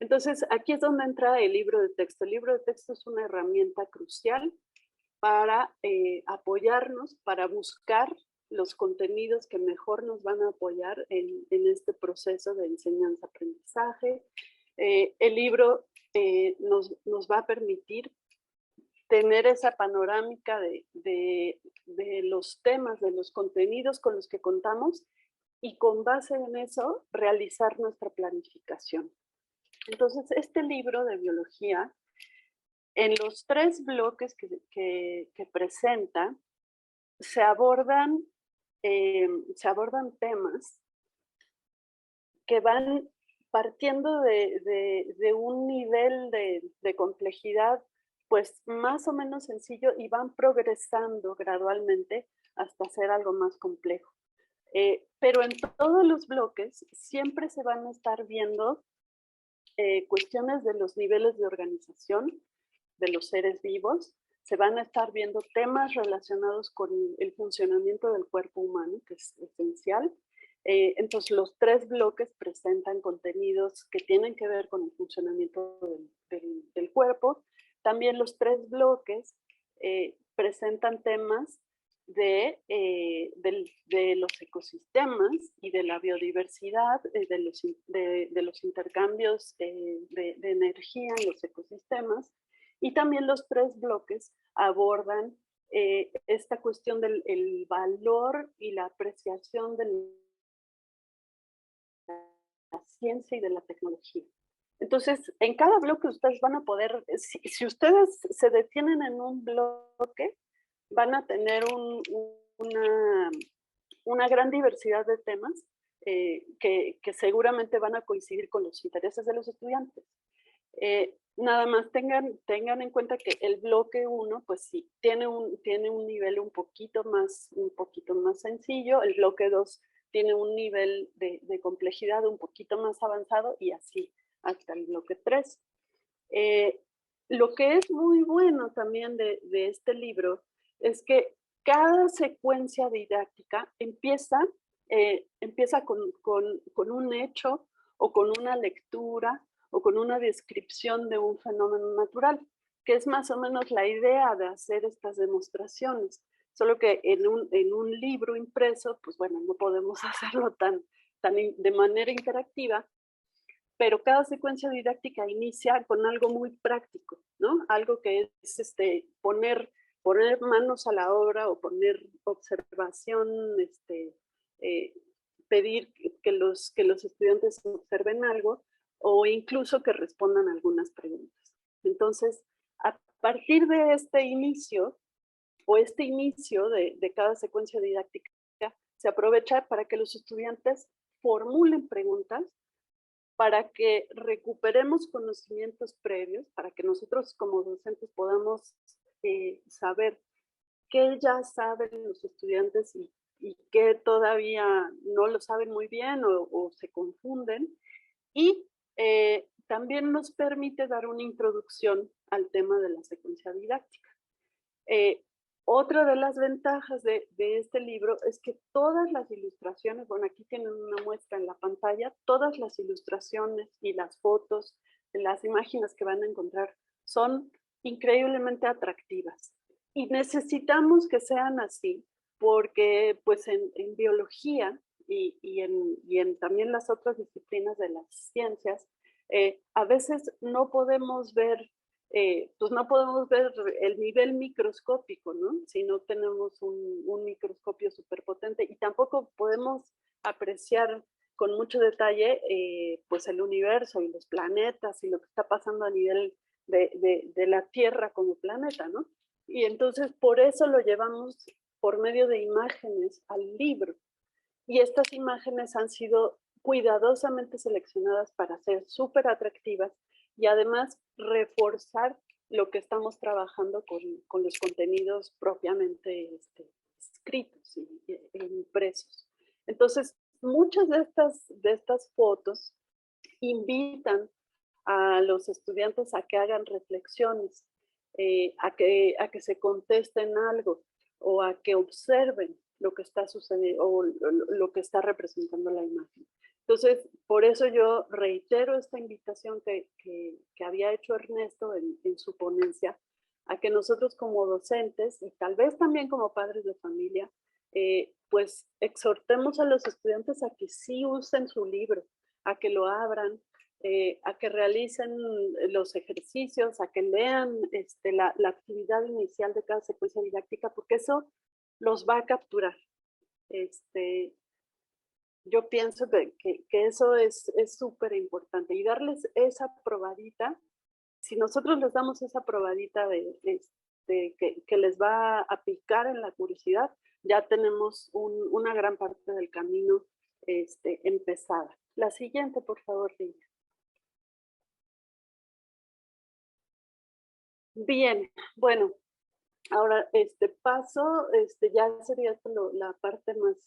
Entonces, aquí es donde entra el libro de texto. El libro de texto es una herramienta crucial para apoyarnos, para buscar los contenidos que mejor nos van a apoyar en este proceso de enseñanza-aprendizaje. El libro nos va a permitir tener esa panorámica de los temas, de los contenidos con los que contamos y con base en eso realizar nuestra planificación. Entonces, este libro de biología, en los 3 bloques que presenta, se abordan temas que van partiendo de un nivel de complejidad pues más o menos sencillo y van progresando gradualmente hasta ser algo más complejo. Pero en todos los bloques siempre se van a estar viendo cuestiones de los niveles de organización de los seres vivos, se van a estar viendo temas relacionados con el funcionamiento del cuerpo humano, que es esencial. Entonces, los 3 bloques presentan contenidos que tienen que ver con el funcionamiento del cuerpo. También los 3 bloques presentan temas de los ecosistemas y de la biodiversidad, de los intercambios de energía en los ecosistemas. Y también los 3 bloques abordan esta cuestión del valor y la apreciación de la ciencia y de la tecnología. Entonces, en cada bloque ustedes van a poder, si ustedes se detienen en un bloque, van a tener una gran diversidad de temas que seguramente van a coincidir con los intereses de los estudiantes. Nada más tengan en cuenta que el bloque 1, pues sí, tiene un nivel un poquito más sencillo, el bloque 2 tiene un nivel de complejidad un poquito más avanzado y así hasta el bloque 3. Lo que es muy bueno también de este libro es que cada secuencia didáctica empieza con un hecho o con una lectura o con una descripción de un fenómeno natural, que es más o menos la idea de hacer estas demostraciones. Solo que en un libro impreso, pues bueno, no podemos hacerlo de manera interactiva, pero cada secuencia didáctica inicia con algo muy práctico, ¿no? Algo que es poner manos a la obra o poner observación, pedir que los estudiantes observen algo o incluso que respondan algunas preguntas. Entonces, a partir de este inicio de cada secuencia didáctica, se aprovecha para que los estudiantes formulen preguntas, para que recuperemos conocimientos previos, para que nosotros como docentes podamos saber qué ya saben los estudiantes y qué todavía no lo saben muy bien o se confunden. Y también nos permite dar una introducción al tema de la secuencia didáctica. Otra de las ventajas de este libro es que todas las ilustraciones, bueno, aquí tienen una muestra en la pantalla, todas las ilustraciones y las fotos, las imágenes que van a encontrar son increíblemente atractivas. Y necesitamos que sean así, porque pues en biología y en también las otras disciplinas de las ciencias, a veces no podemos ver el nivel microscópico, ¿no? Si no tenemos un microscopio superpotente, y tampoco podemos apreciar con mucho detalle pues el universo y los planetas y lo que está pasando a nivel de la Tierra como planeta, ¿no? Y entonces por eso lo llevamos por medio de imágenes al libro. Y estas imágenes han sido cuidadosamente seleccionadas para ser súper atractivas y además reforzar lo que estamos trabajando con los contenidos propiamente escritos e impresos. Entonces, muchas de estas fotos invitan a los estudiantes a que hagan reflexiones, a que se contesten algo o a que observen lo que está sucediendo o lo que está representando la imagen. Entonces, por eso yo reitero esta invitación que había hecho Ernesto en su ponencia, a que nosotros como docentes y tal vez también como padres de familia, pues exhortemos a los estudiantes a que sí usen su libro, a que lo abran, a que realicen los ejercicios, a que lean la actividad inicial de cada secuencia didáctica, porque eso los va a capturar. Yo pienso que eso es súper importante y darles esa probadita. Si nosotros les damos esa probadita que les va a picar en la curiosidad, ya tenemos una gran parte del camino empezada. La siguiente, por favor, Lidia. Bien, bueno, Ahora, paso, ya sería la parte más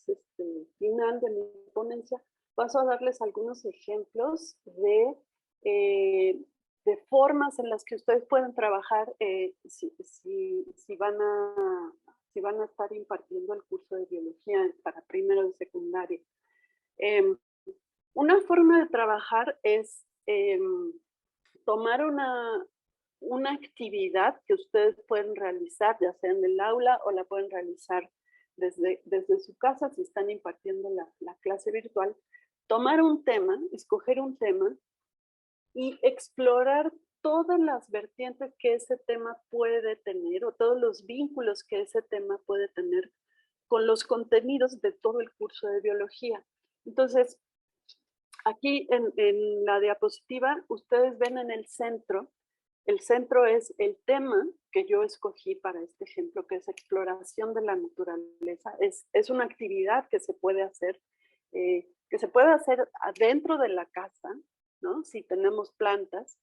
final de mi ponencia. Paso a darles algunos ejemplos de formas en las que ustedes pueden trabajar si van a estar impartiendo el curso de biología para primero de secundaria. Una forma de trabajar es tomar una actividad que ustedes pueden realizar, ya sea en el aula o la pueden realizar desde su casa si están impartiendo la clase virtual. Tomar un tema, escoger un tema y explorar todas las vertientes que ese tema puede tener o todos los vínculos que ese tema puede tener con los contenidos de todo el curso de biología. Entonces, aquí en la diapositiva, ustedes ven en el centro es el tema que yo escogí para este ejemplo, que es exploración de la naturaleza. Es una actividad que se puede hacer adentro de la casa, ¿no? Si tenemos plantas,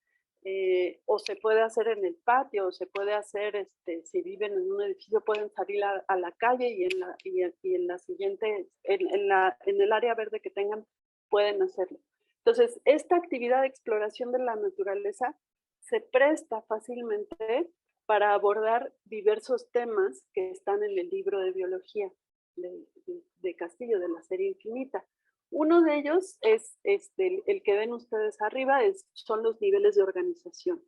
o se puede hacer en el patio, o se puede hacer, si viven en un edificio, pueden salir a la calle y en la siguiente, en el área verde que tengan, pueden hacerlo. Entonces, esta actividad de exploración de la naturaleza se presta fácilmente para abordar diversos temas que están en el libro de biología de Castillo, de la serie infinita. Uno de ellos es el que ven ustedes arriba, son los niveles de organización.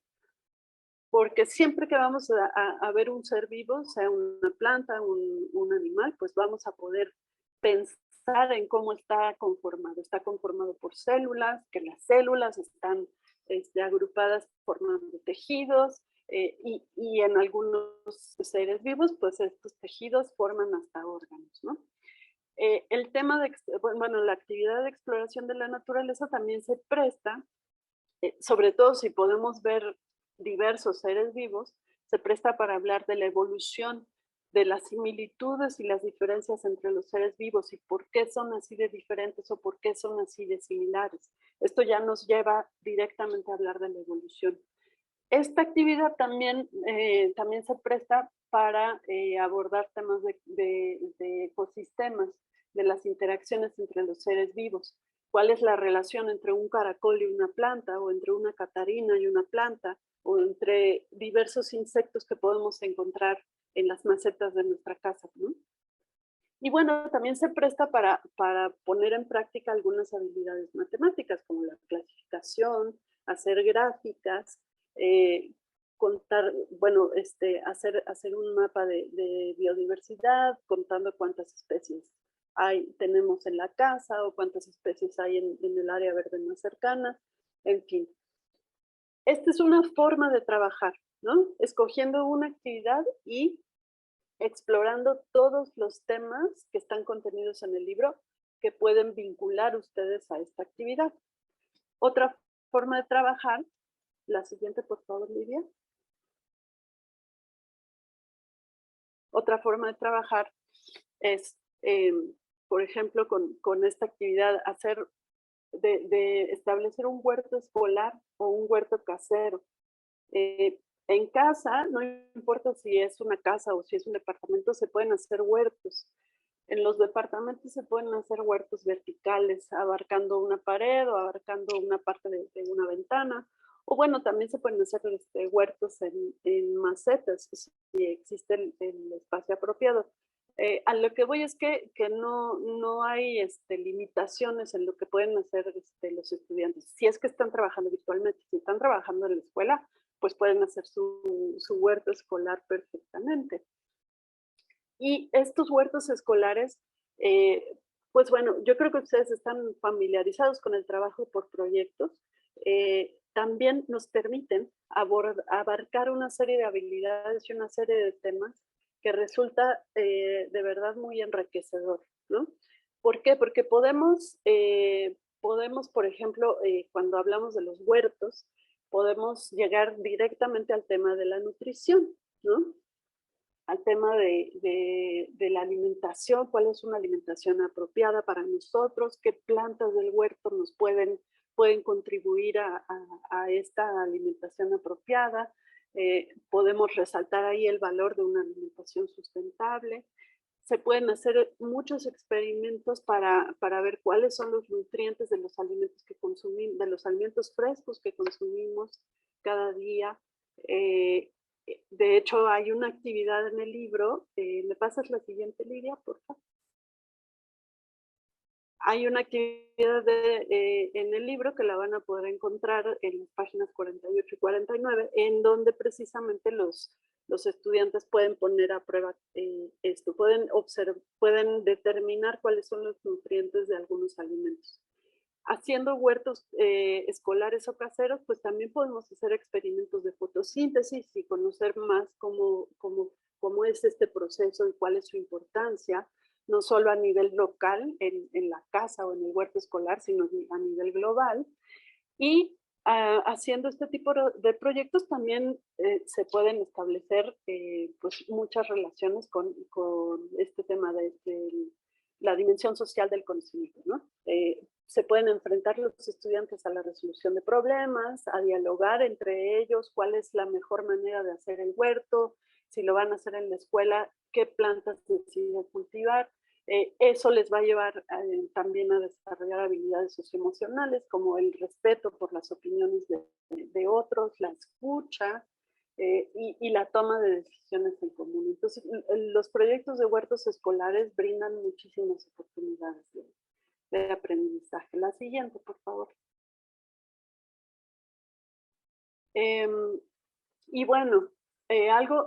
Porque siempre que vamos a ver un ser vivo, sea una planta, un animal, pues vamos a poder pensar en cómo está conformado. Está conformado por células, que las células están agrupadas formando tejidos, y en algunos seres vivos, pues estos tejidos forman hasta órganos, ¿no? El tema la actividad de exploración de la naturaleza también se presta, sobre todo si podemos ver diversos seres vivos, se presta para hablar de la evolución, de las similitudes y las diferencias entre los seres vivos y por qué son así de diferentes o por qué son así de similares. Esto ya nos lleva directamente a hablar de la evolución. Esta actividad también se presta para abordar temas de ecosistemas, de las interacciones entre los seres vivos. ¿Cuál es la relación entre un caracol y una planta, o entre una catarina y una planta, o entre diversos insectos que podemos encontrar en las macetas de nuestra casa, ¿no? Y bueno, también se presta para poner en práctica algunas habilidades matemáticas, como la clasificación, hacer gráficas, contar, bueno, hacer un mapa de biodiversidad, contando cuántas especies tenemos en la casa o cuántas especies hay en el área verde más cercana, en fin. Esta es una forma de trabajar, ¿no? Escogiendo una actividad y explorando todos los temas que están contenidos en el libro que pueden vincular ustedes a esta actividad. Otra forma de trabajar, la siguiente por favor, Lidia. Otra forma de trabajar es, por ejemplo, con esta actividad, de establecer un huerto escolar o un huerto casero. En casa, no importa si es una casa o si es un departamento, se pueden hacer huertos. En los departamentos se pueden hacer huertos verticales, abarcando una pared o abarcando una parte de una ventana. O bueno, también se pueden hacer huertos en macetas, si existe el espacio apropiado. A lo que voy es que no hay limitaciones en lo que pueden hacer los estudiantes. Si es que están trabajando virtualmente, si están trabajando en la escuela, pues pueden hacer su huerto escolar perfectamente. Y estos huertos escolares, pues bueno, yo creo que ustedes están familiarizados con el trabajo por proyectos. También nos permiten abarcar una serie de habilidades y una serie de temas que resulta de verdad muy enriquecedor, ¿no? ¿Por qué? Porque podemos, por ejemplo, cuando hablamos de los huertos, podemos llegar directamente al tema de la nutrición, ¿no? Al tema de la alimentación, cuál es una alimentación apropiada para nosotros, qué plantas del huerto nos pueden contribuir a esta alimentación apropiada, Podemos resaltar ahí el valor de una alimentación sustentable. Se pueden hacer muchos experimentos para ver cuáles son los nutrientes de los alimentos que consumimos, de los alimentos frescos que consumimos cada día. De hecho, hay una actividad en el libro. ¿Me pasas la siguiente, Lidia, por favor? Hay una actividad en el libro que la van a poder encontrar en las páginas 48 y 49, en donde precisamente los estudiantes pueden poner a prueba esto, pueden determinar cuáles son los nutrientes de algunos alimentos. Haciendo huertos escolares o caseros, pues también podemos hacer experimentos de fotosíntesis y conocer más cómo es este proceso y cuál es su importancia, no solo a nivel local, en la casa o en el huerto escolar, sino a nivel global. Y haciendo este tipo de proyectos también se pueden establecer pues muchas relaciones con este tema de la dimensión social del conocimiento, ¿no? Se pueden enfrentar los estudiantes a la resolución de problemas, a dialogar entre ellos cuál es la mejor manera de hacer el huerto, si lo van a hacer en la escuela, qué plantas deciden cultivar. Eso les va a llevar también a desarrollar habilidades socioemocionales como el respeto por las opiniones de otros, la escucha y la toma de decisiones en común. Entonces, los proyectos de huertos escolares brindan muchísimas oportunidades de aprendizaje. La siguiente, por favor. Y bueno,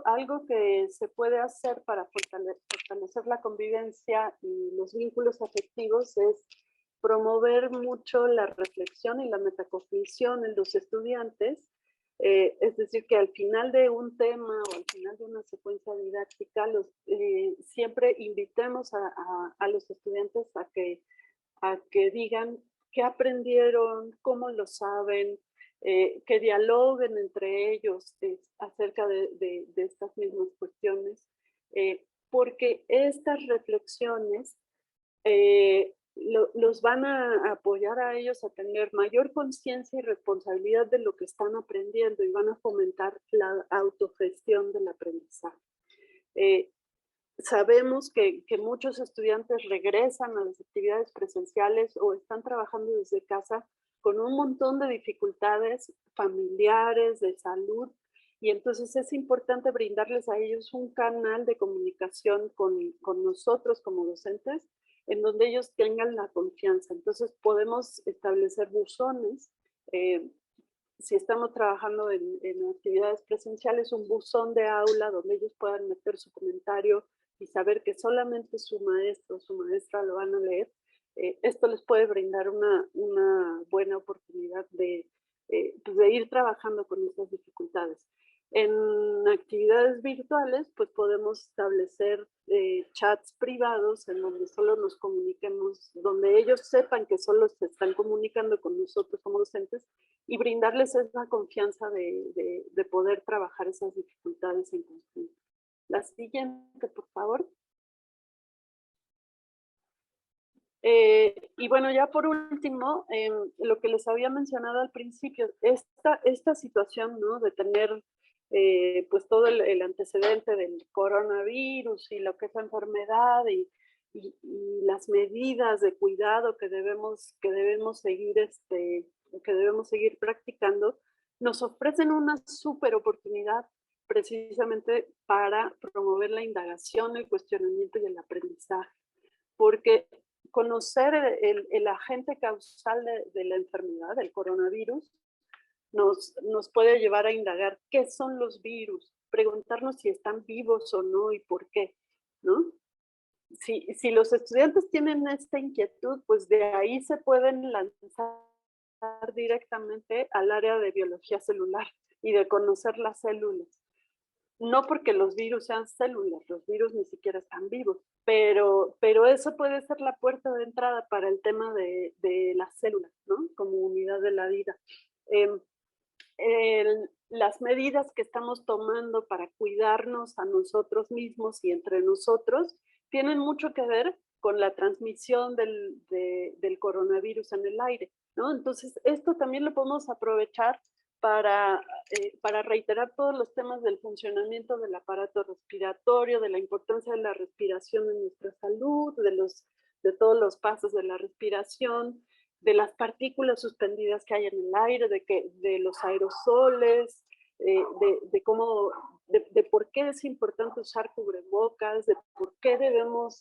algo que se puede hacer para fortalecer la convivencia y los vínculos afectivos es promover mucho la reflexión y la metacognición en los estudiantes. Es decir, que al final de un tema o al final de una secuencia didáctica, siempre invitemos a los estudiantes a que digan qué aprendieron, cómo lo saben, que dialoguen entre ellos acerca de estas mismas cuestiones, porque estas reflexiones los van a apoyar a ellos a tener mayor conciencia y responsabilidad de lo que están aprendiendo y van a fomentar la autogestión del aprendizaje. Sabemos que muchos estudiantes regresan a las actividades presenciales o están trabajando desde casa con un montón de dificultades familiares, de salud, y entonces es importante brindarles a ellos un canal de comunicación con nosotros como docentes, en donde ellos tengan la confianza. Entonces podemos establecer buzones. Si estamos trabajando en actividades presenciales, un buzón de aula donde ellos puedan meter su comentario y saber que solamente su maestro o su maestra lo van a leer. Esto les puede brindar una buena oportunidad de ir trabajando con estas dificultades. En actividades virtuales, pues podemos establecer chats privados en donde solo nos comuniquemos, donde ellos sepan que solo se están comunicando con nosotros como docentes y brindarles esa confianza de poder trabajar esas dificultades en conjunto. La siguiente, por favor. Y bueno, ya por último, lo que les había mencionado al principio, esta situación, ¿no? De tener pues todo el antecedente del coronavirus y lo que es la enfermedad y las medidas de cuidado que debemos seguir practicando, nos ofrecen una súper oportunidad precisamente para promover la indagación, el cuestionamiento y el aprendizaje, porque conocer el agente causal de la enfermedad, del coronavirus, nos puede llevar a indagar qué son los virus, preguntarnos si están vivos o no y por qué, ¿no? Si los estudiantes tienen esta inquietud, pues de ahí se pueden lanzar directamente al área de biología celular y de conocer las células. No porque los virus sean células, los virus ni siquiera están vivos, pero eso puede ser la puerta de entrada para el tema de las células, ¿no? Como unidad de la vida. Las medidas que estamos tomando para cuidarnos a nosotros mismos y entre nosotros tienen mucho que ver con la transmisión del coronavirus en el aire, ¿no? Entonces, esto también lo podemos aprovechar para reiterar todos los temas del funcionamiento del aparato respiratorio, de la importancia de la respiración en nuestra salud, de todos los pasos de la respiración, de las partículas suspendidas que hay en el aire, de los aerosoles, de por qué es importante usar cubrebocas, de por qué debemos,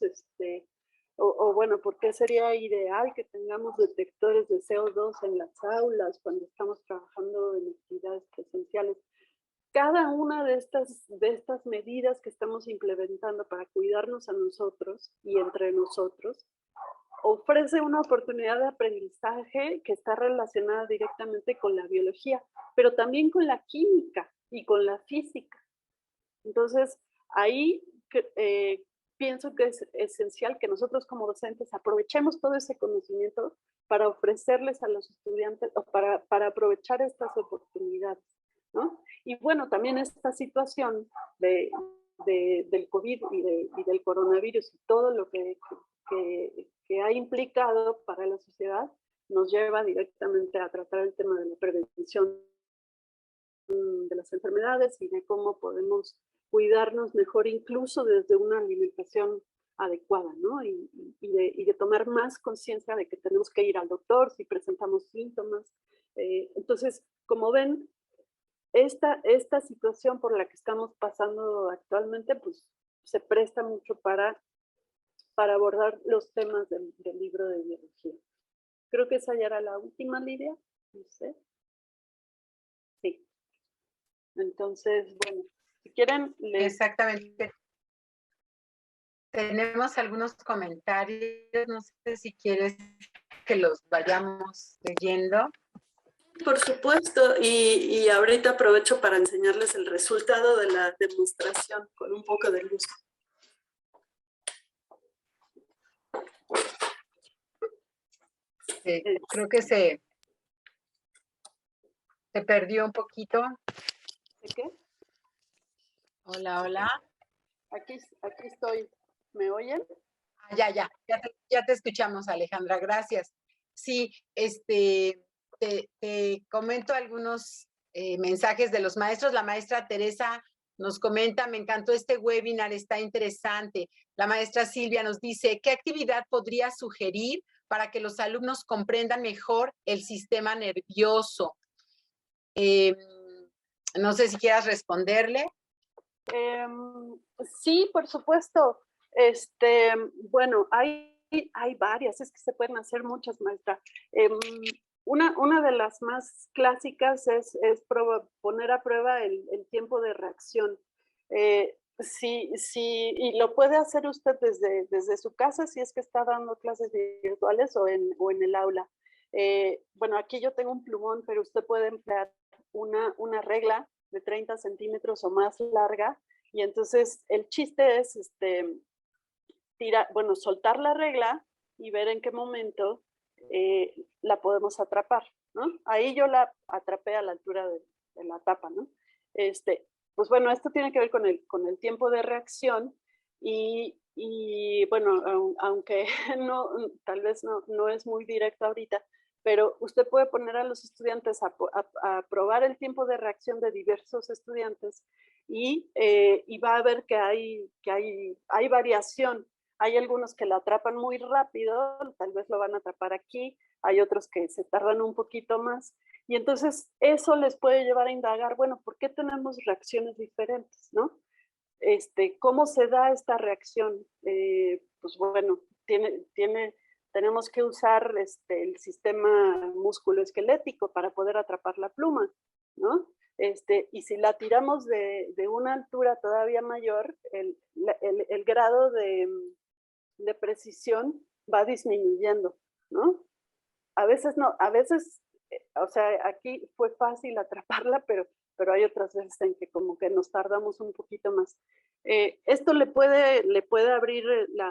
bueno, por qué sería ideal que tengamos detectores de CO2 en las aulas cuando estamos trabajando en actividades presenciales. Cada una de estas medidas que estamos implementando para cuidarnos a nosotros y entre nosotros ofrece una oportunidad de aprendizaje que está relacionada directamente con la biología, pero también con la química y con la física. Entonces, ahí pienso que es esencial que nosotros como docentes aprovechemos todo ese conocimiento para ofrecerles a los estudiantes, o para aprovechar estas oportunidades, ¿no? Y bueno, también esta situación del COVID y del coronavirus y todo lo que ha implicado para la sociedad nos lleva directamente a tratar el tema de la prevención de las enfermedades y de cómo podemos cuidarnos mejor, incluso desde una alimentación adecuada, ¿no? Y de tomar más conciencia de que tenemos que ir al doctor si presentamos síntomas. Entonces, como ven, esta situación por la que estamos pasando actualmente, pues se presta mucho para abordar los temas del libro de biología. Creo que esa ya era la última, Lidia, no sé. Sí. Entonces, bueno, si quieren... Exactamente. Tenemos algunos comentarios, no sé si quieres que los vayamos leyendo. Por supuesto, y ahorita aprovecho para enseñarles el resultado de la demostración con un poco de luz. Creo que se perdió un poquito. ¿De qué? Hola, hola. Aquí estoy. ¿Me oyen? Ya te escuchamos, Alejandra, gracias. Sí, te comento algunos mensajes de los maestros. La maestra Teresa nos comenta, me encantó este webinar, está interesante. La maestra Silvia nos dice, ¿qué actividad podría sugerir para que los alumnos comprendan mejor el sistema nervioso? No sé si quieras responderle. Sí, por supuesto. Bueno, hay varias, es que se pueden hacer muchas, maestra. Una de las más clásicas es poner a prueba el tiempo de reacción. Sí, y lo puede hacer usted desde su casa si es que está dando clases virtuales o en el aula. Bueno, aquí yo tengo un plumón, pero usted puede emplear una regla de 30 centímetros o más larga, y entonces el chiste es soltar la regla y ver en qué momento la podemos atrapar, ¿no? Ahí yo la atrapé a la altura de la tapa, ¿no? Pues bueno, esto tiene que ver con el tiempo de reacción y bueno, aunque tal vez no es muy directo ahorita, pero usted puede poner a los estudiantes a probar el tiempo de reacción de diversos estudiantes y va a ver que hay variación. Hay algunos que la atrapan muy rápido, tal vez lo van a atrapar aquí, hay otros que se tardan un poquito más, y entonces eso les puede llevar a indagar, bueno, ¿por qué tenemos reacciones diferentes, no? ¿Cómo se da esta reacción? Pues bueno, tenemos que usar el sistema musculoesquelético para poder atrapar la pluma, ¿no? Y si la tiramos de una altura todavía mayor, el grado de precisión va disminuyendo, ¿no? A veces no, o sea, aquí fue fácil atraparla, pero hay otras veces en que como que nos tardamos un poquito más. Esto le puede abrir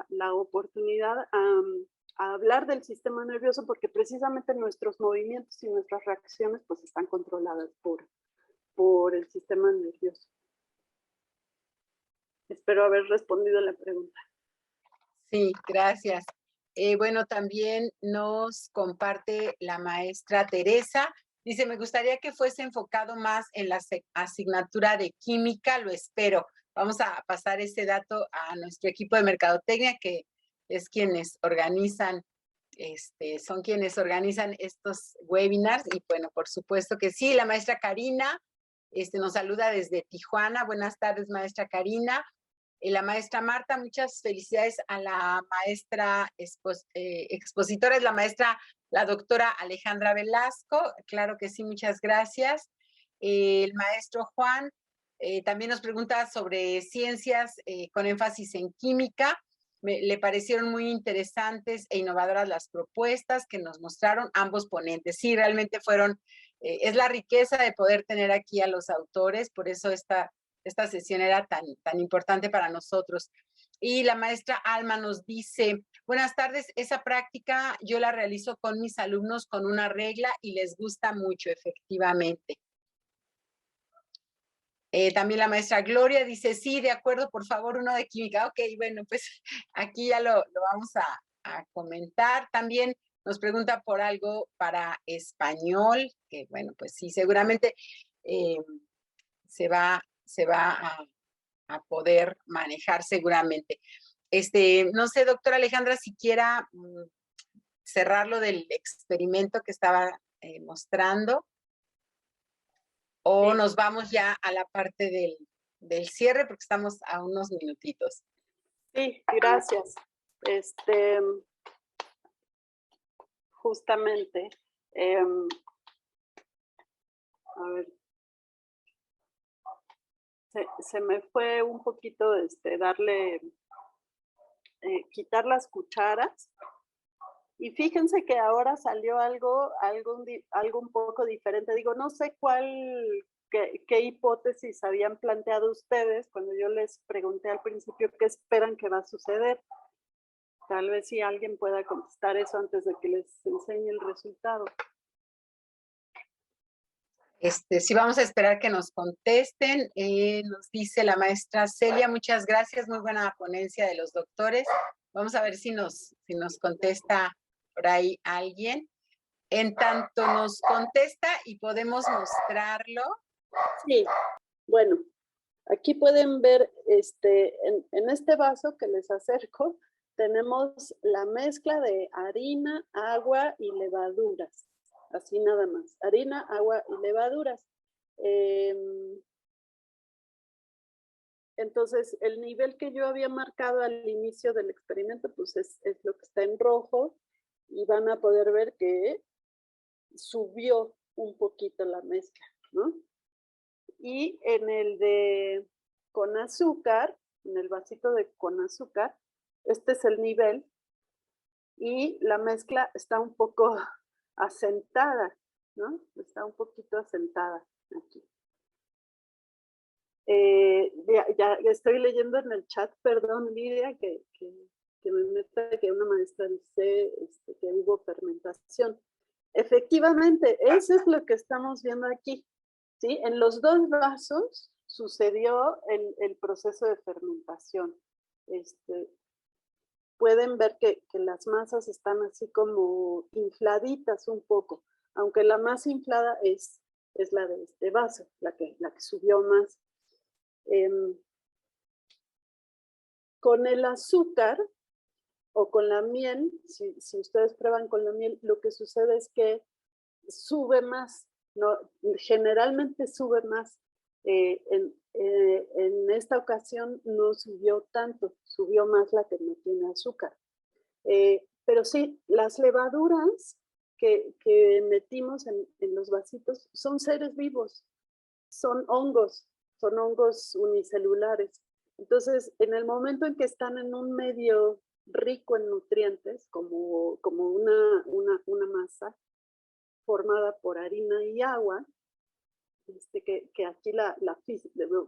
la oportunidad a hablar del sistema nervioso, porque precisamente nuestros movimientos y nuestras reacciones pues están controladas por el sistema nervioso. Espero haber respondido a la pregunta. Sí, gracias. Bueno, también nos comparte la maestra Teresa Dice, me gustaría que fuese enfocado más en la asignatura de química, lo espero. Vamos a pasar ese dato a nuestro equipo de mercadotecnia, que es quienes organizan, son quienes organizan estos webinars. Y bueno, por supuesto que sí, la maestra Karina nos saluda desde Tijuana. Buenas tardes, maestra Karina. La maestra Marta, muchas felicidades a la maestra expositora, es la maestra, la doctora Alejandra Velasco. Claro que sí, muchas gracias. El maestro Juan también nos pregunta sobre ciencias con énfasis en química. Le parecieron muy interesantes e innovadoras las propuestas que nos mostraron ambos ponentes. Sí, realmente fueron, es la riqueza de poder tener aquí a los autores, por eso esta sesión era tan importante para nosotros. Y la maestra Alma nos dice, buenas tardes, esa práctica yo la realizo con mis alumnos con una regla y les gusta mucho, efectivamente. También la maestra Gloria dice, sí, de acuerdo, por favor, uno de química. Ok, bueno, pues aquí ya lo vamos a comentar. También nos pregunta por algo para español, que bueno, pues sí, seguramente se va a poder manejar seguramente. No sé, doctora Alejandra, si quiera cerrar lo del experimento que estaba mostrando, o nos vamos ya a la parte del cierre, porque estamos a unos minutitos. Sí, gracias. Justamente, a ver, se me fue un poquito quitar las cucharas. Y fíjense que ahora salió algo un poco diferente. Digo, no sé qué hipótesis habían planteado ustedes cuando yo les pregunté al principio qué esperan que va a suceder. Tal vez si alguien pueda contestar eso antes de que les enseñe el resultado. Sí, vamos a esperar que nos contesten. Nos dice la maestra Celia, muchas gracias, muy buena ponencia de los doctores. Vamos a ver si nos contesta por ahí alguien. En tanto nos contesta y podemos mostrarlo. Sí, bueno, aquí pueden ver en este vaso que les acerco, tenemos la mezcla de harina, agua y levaduras. Así nada más, harina, agua y levaduras. Entonces, el nivel que yo había marcado al inicio del experimento, pues es lo que está en rojo, y van a poder ver que subió un poquito la mezcla, ¿no? Y en el de con azúcar, en el vasito de con azúcar, este es el nivel, y la mezcla está un poco asentada, ¿no? Está un poquito asentada aquí. Ya estoy leyendo en el chat, perdón, Lidia, que me meta que una maestra dice que hubo fermentación. Efectivamente, eso es lo que estamos viendo aquí, ¿sí? En los dos vasos sucedió el proceso de fermentación. Pueden ver que las masas están así como infladitas un poco, aunque la más inflada es la de este vaso, la que subió más. Con el azúcar o con la miel, si ustedes prueban con la miel, lo que sucede es que sube más, ¿no? Generalmente sube más. En esta ocasión no subió tanto, subió más la que no tiene azúcar. Pero sí, las levaduras que metimos en los vasitos son seres vivos, son hongos unicelulares. Entonces, en el momento en que están en un medio rico en nutrientes, como una masa formada por harina y agua, que aquí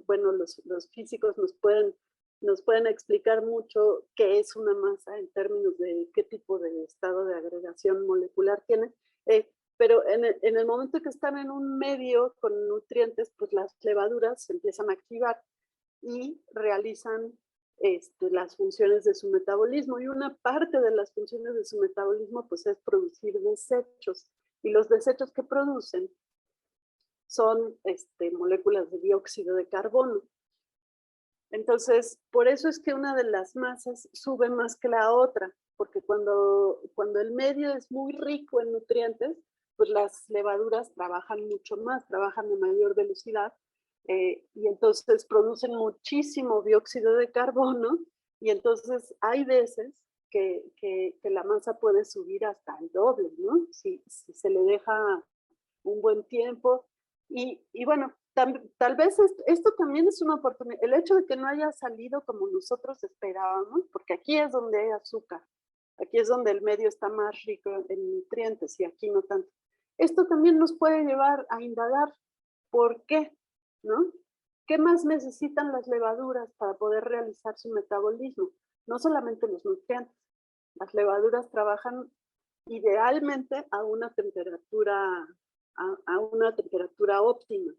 bueno, los físicos nos pueden explicar mucho qué es una masa en términos de qué tipo de estado de agregación molecular tiene. Pero en el momento que están en un medio con nutrientes, pues las levaduras se empiezan a activar y realizan las funciones de su metabolismo. Y una parte de las funciones de su metabolismo pues es producir desechos. Y los desechos que producen son moléculas de dióxido de carbono. Entonces, por eso es que una de las masas sube más que la otra, porque cuando el medio es muy rico en nutrientes, pues las levaduras trabajan mucho más, trabajan a mayor velocidad, y entonces producen muchísimo dióxido de carbono, y entonces hay veces que la masa puede subir hasta el doble, ¿no? Si se le deja un buen tiempo. Y bueno, tal vez esto también es una oportunidad. El hecho de que no haya salido como nosotros esperábamos, porque aquí es donde hay azúcar, aquí es donde el medio está más rico en nutrientes y aquí no tanto. Esto también nos puede llevar a indagar por qué, ¿no? ¿Qué más necesitan las levaduras para poder realizar su metabolismo? No solamente los nutrientes. Las levaduras trabajan idealmente a una temperatura óptima,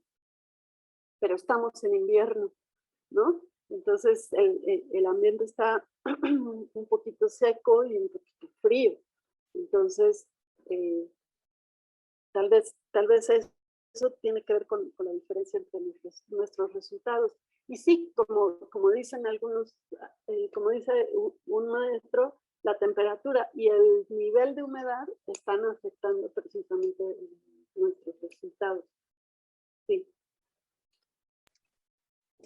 pero estamos en invierno, ¿no? Entonces el ambiente está un poquito seco y un poquito frío. Entonces, tal vez eso tiene que ver con la diferencia entre nuestros resultados. Y sí, como dicen algunos, como dice un maestro, la temperatura y el nivel de humedad están afectando precisamente nuestros resultados. Sí.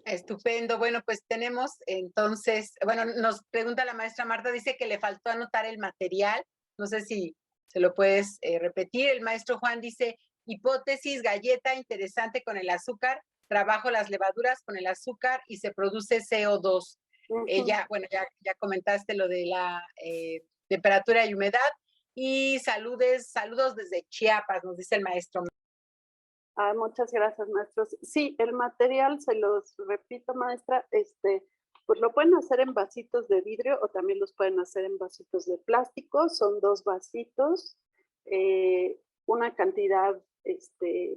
Estupendo. Bueno, pues tenemos entonces, bueno, nos pregunta la maestra Marta, dice que le faltó anotar el material. No sé si se lo puedes repetir. El maestro Juan dice, hipótesis, galleta interesante con el azúcar, trabajo las levaduras con el azúcar y se produce CO2. Ya comentaste lo de la temperatura y humedad. Y saludos desde Chiapas, nos dice el maestro. Muchas gracias, maestros. Sí, el material, se los repito, maestra, pues lo pueden hacer en vasitos de vidrio o también los pueden hacer en vasitos de plástico. Son 2 vasitos, una cantidad,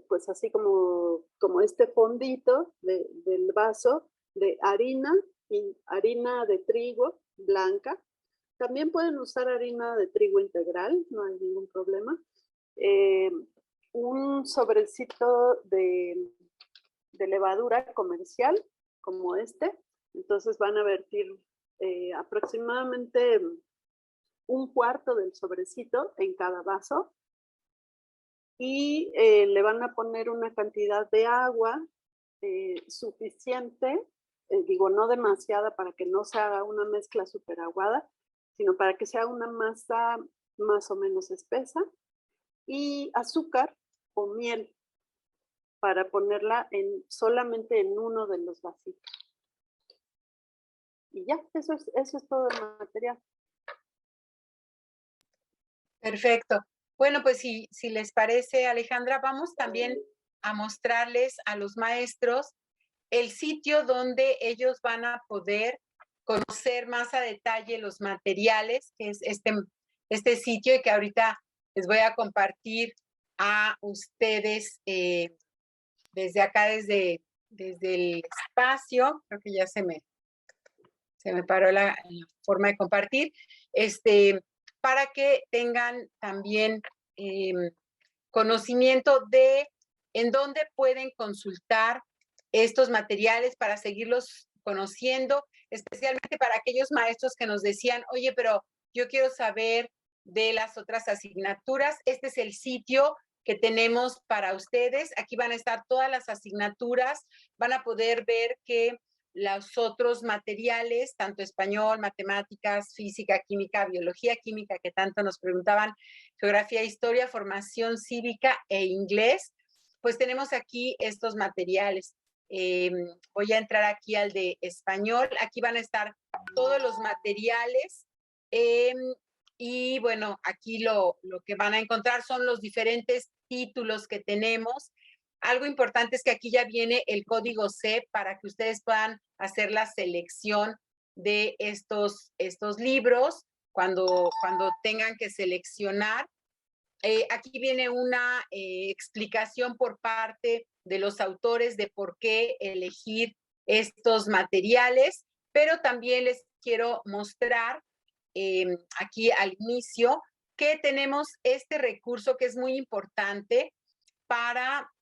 pues así como este fondito del vaso de harina, y harina de trigo blanca. También pueden usar harina de trigo integral, no hay ningún problema. Un sobrecito de levadura comercial como este. Entonces van a vertir aproximadamente 1/4 del sobrecito en cada vaso y le van a poner una cantidad de agua suficiente, no demasiada para que no se haga una mezcla súper aguada, sino para que sea una masa más o menos espesa, y azúcar o miel para ponerla solamente en uno de los vasitos. Y ya, eso es todo el material. Perfecto. Bueno, pues si les parece, Alejandra, vamos también a mostrarles a los maestros el sitio donde ellos van a poder conocer más a detalle los materiales, que es este sitio, y que ahorita les voy a compartir a ustedes desde acá, desde el espacio. Creo que ya se me paró la forma de compartir, para que tengan también conocimiento de en dónde pueden consultar estos materiales para seguirlos conociendo, especialmente para aquellos maestros que nos decían, oye, pero yo quiero saber de las otras asignaturas. Este es el sitio que tenemos para ustedes. Aquí van a estar todas las asignaturas, van a poder ver que los otros materiales, tanto español, matemáticas, física, química, biología química, que tanto nos preguntaban, geografía, historia, formación cívica e inglés, pues tenemos aquí estos materiales. Voy a entrar aquí al de español. Aquí van a estar todos los materiales. Y bueno, aquí lo que van a encontrar son los diferentes títulos que tenemos. Algo importante es que aquí ya viene el código C para que ustedes puedan hacer la selección de estos libros cuando tengan que seleccionar. Aquí viene una explicación por parte de los autores de por qué elegir estos materiales, pero también les quiero mostrar aquí al inicio que tenemos este recurso que es muy importante para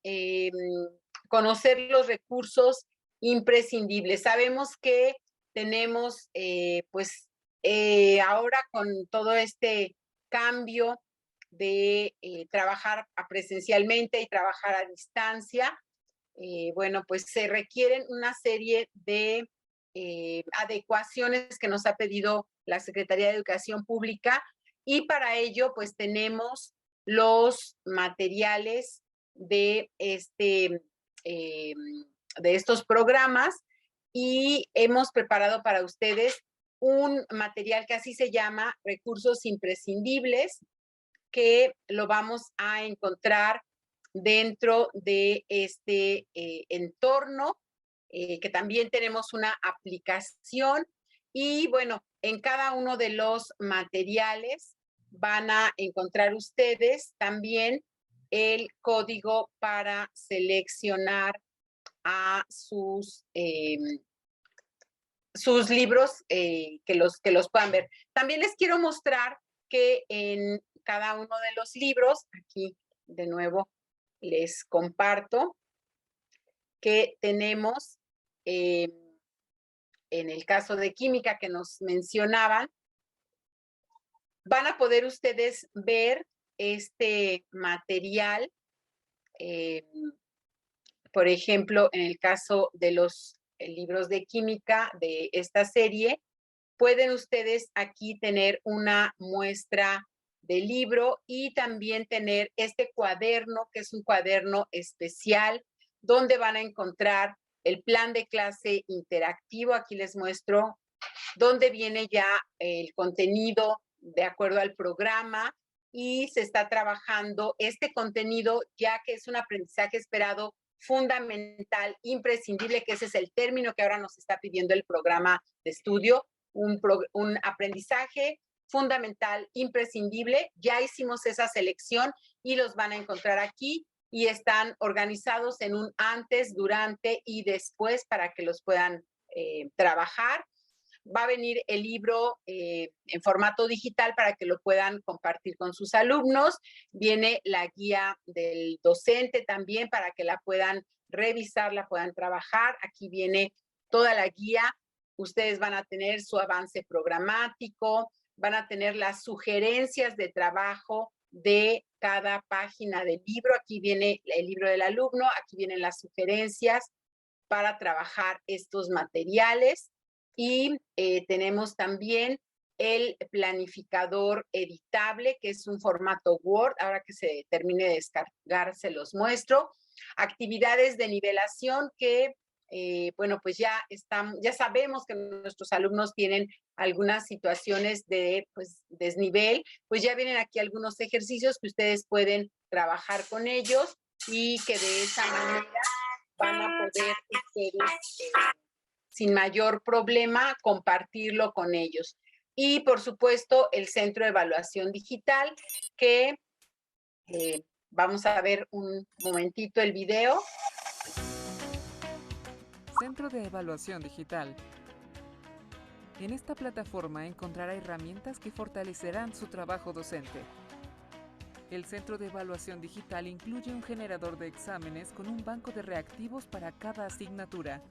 conocer los recursos imprescindibles. Sabemos que tenemos, ahora con todo este cambio de trabajar presencialmente y trabajar a distancia, pues se requieren una serie de adecuaciones que nos ha pedido la Secretaría de Educación Pública, y para ello pues tenemos los materiales de estos programas, y hemos preparado para ustedes un material que así se llama Recursos Imprescindibles, que lo vamos a encontrar dentro de este entorno, que también tenemos una aplicación, y bueno, en cada uno de los materiales van a encontrar ustedes también el código para seleccionar a sus libros, que los puedan ver. También les quiero mostrar que en cada uno de los libros, aquí de nuevo les comparto que tenemos, en el caso de química que nos mencionaban, van a poder ustedes ver este material. Por ejemplo, en el caso de los libros de química de esta serie, pueden ustedes aquí tener una muestra del libro y también tener este cuaderno, que es un cuaderno especial, donde van a encontrar el plan de clase interactivo. Aquí les muestro donde viene ya el contenido de acuerdo al programa, y se está trabajando este contenido ya que es un aprendizaje esperado, fundamental, imprescindible, que ese es el término que ahora nos está pidiendo el programa de estudio, un aprendizaje fundamental, imprescindible. Ya hicimos esa selección y los van a encontrar aquí, y están organizados en un antes, durante y después para que los puedan trabajar. Va a venir el libro en formato digital para que lo puedan compartir con sus alumnos. Viene la guía del docente también para que la puedan revisar, la puedan trabajar. Aquí viene toda la guía. Ustedes van a tener su avance programático, van a tener las sugerencias de trabajo de cada página del libro. Aquí viene el libro del alumno, aquí vienen las sugerencias para trabajar estos materiales. Y tenemos también el planificador editable, que es un formato Word. Ahora que se termine de descargar, se los muestro. Actividades de nivelación que, pues ya sabemos que nuestros alumnos tienen algunas situaciones de desnivel. Pues ya vienen aquí algunos ejercicios que ustedes pueden trabajar con ellos, y que de esa manera van a poder ustedes sin mayor problema compartirlo con ellos. Y por supuesto el Centro de Evaluación Digital, que vamos a ver un momentito el video. Centro de Evaluación Digital. En esta plataforma encontrará herramientas que fortalecerán su trabajo docente. El Centro de Evaluación Digital incluye un generador de exámenes con un banco de reactivos para cada asignatura.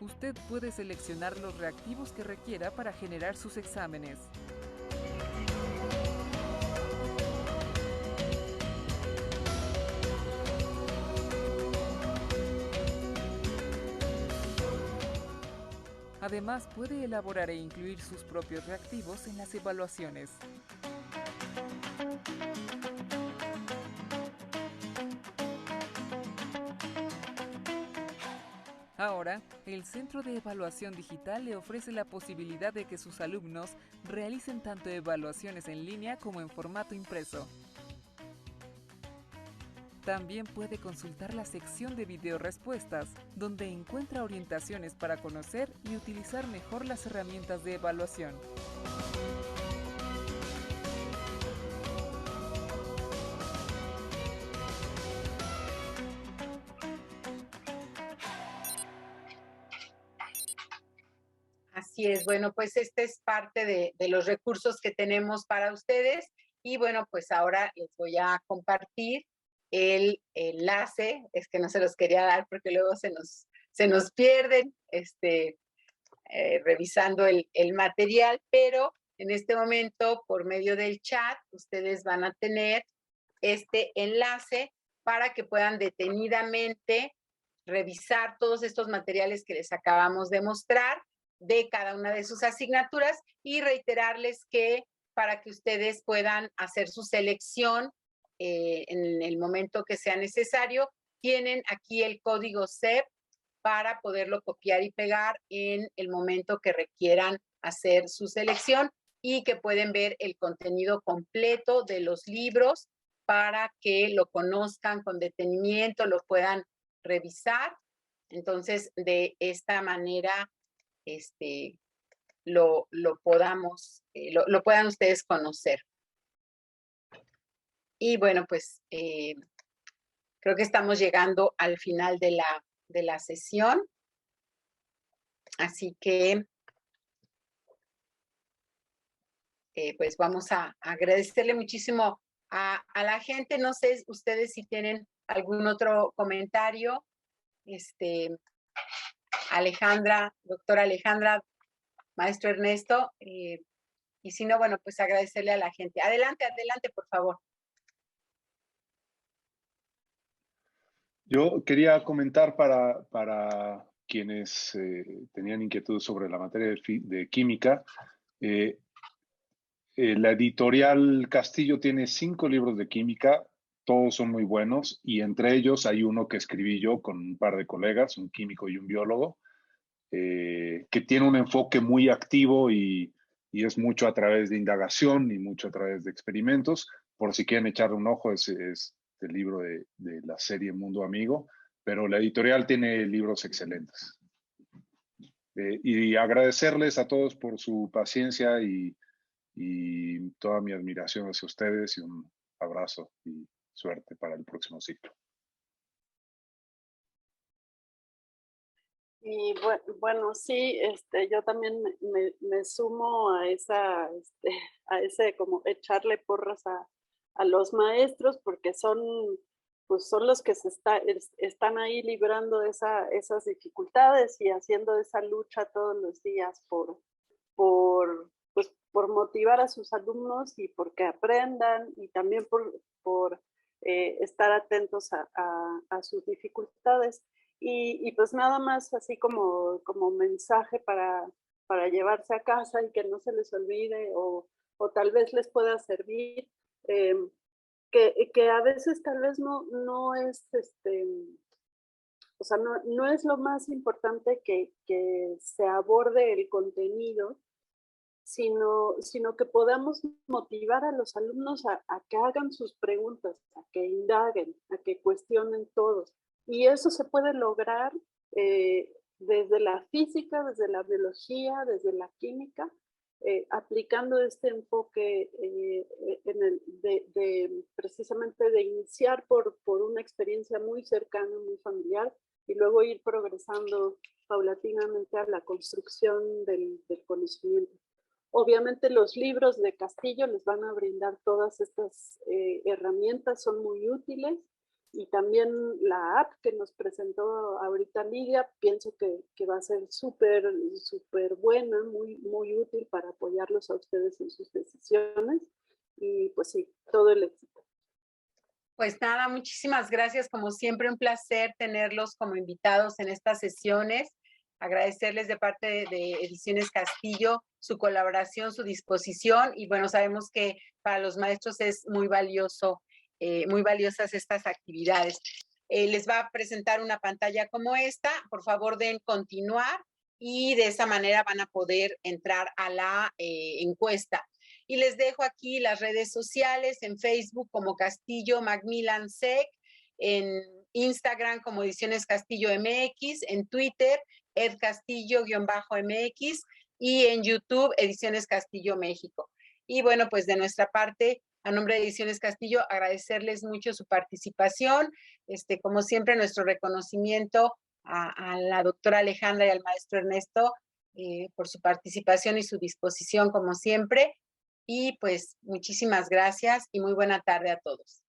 Usted puede seleccionar los reactivos que requiera para generar sus exámenes. Además, puede elaborar e incluir sus propios reactivos en las evaluaciones. Ahora, el Centro de Evaluación Digital le ofrece la posibilidad de que sus alumnos realicen tanto evaluaciones en línea como en formato impreso. También puede consultar la sección de video respuestas, donde encuentra orientaciones para conocer y utilizar mejor las herramientas de evaluación. Así es, bueno, pues este es parte de los recursos que tenemos para ustedes y bueno, pues ahora les voy a compartir el enlace, es que no se los quería dar porque luego se nos pierden revisando el material, pero en este momento por medio del chat ustedes van a tener este enlace para que puedan detenidamente revisar todos estos materiales que les acabamos de mostrar de cada una de sus asignaturas y reiterarles que para que ustedes puedan hacer su selección en el momento que sea necesario, tienen aquí el código CEP para poderlo copiar y pegar en el momento que requieran hacer su selección y que pueden ver el contenido completo de los libros para que lo conozcan con detenimiento, lo puedan revisar. Entonces, de esta manera, lo puedan ustedes conocer. Y bueno, pues creo que estamos llegando al final de la sesión. Así que pues vamos a agradecerle muchísimo a la gente. No sé ustedes si tienen algún otro comentario. Alejandra, doctora Alejandra, maestro Ernesto, y si no, bueno, pues agradecerle a la gente. Adelante, adelante, por favor. Yo quería comentar para quienes tenían inquietud sobre la materia de química. La editorial Castillo tiene 5 libros de química, todos son muy buenos, y entre ellos hay uno que escribí yo con un par de colegas, un químico y un biólogo, que tiene un enfoque muy activo y es mucho a través de indagación y mucho a través de experimentos. Por si quieren echarle un ojo, es el libro de la serie Mundo Amigo, pero la editorial tiene libros excelentes. Y agradecerles a todos por su paciencia y toda mi admiración hacia ustedes y un abrazo y suerte para el próximo ciclo. Y bueno, sí, yo también me sumo a a ese como echarle porras a los maestros, porque son los que están ahí librando esas dificultades y haciendo esa lucha todos los días por motivar a sus alumnos y porque aprendan, y también por estar atentos a sus dificultades. Y pues nada más así como mensaje para llevarse a casa y que no se les olvide, o tal vez les pueda servir, que a veces tal vez no es, o sea, no es lo más importante que se aborde el contenido, sino que podamos motivar a los alumnos a que hagan sus preguntas, a que indaguen, a que cuestionen todos. Y eso se puede lograr desde la física, desde la biología, desde la química, aplicando este enfoque precisamente de iniciar por una experiencia muy cercana, muy familiar, y luego ir progresando paulatinamente a la construcción del conocimiento. Obviamente los libros de Castillo les van a brindar todas estas herramientas, son muy útiles. Y también la app que nos presentó ahorita Lidia, pienso que va a ser súper buena, muy útil para apoyarlos a ustedes en sus decisiones. Y pues sí, todo el éxito. Pues nada, muchísimas gracias. Como siempre, un placer tenerlos como invitados en estas sesiones. Agradecerles de parte de Ediciones Castillo su colaboración, su disposición. Y bueno, sabemos que para los maestros es muy valioso, muy valiosas estas actividades. Les va a presentar una pantalla como esta. Por favor, den continuar y de esa manera van a poder entrar a la encuesta. Y les dejo aquí las redes sociales en Facebook como Castillo Macmillan SEC, en Instagram como Ediciones Castillo MX, en Twitter, edcastillo-mx y en YouTube, Ediciones Castillo México. Y bueno, pues de nuestra parte, a nombre de Ediciones Castillo, agradecerles mucho su participación. Como siempre, nuestro reconocimiento a la doctora Alejandra y al maestro Ernesto por su participación y su disposición, como siempre. Y pues muchísimas gracias y muy buena tarde a todos.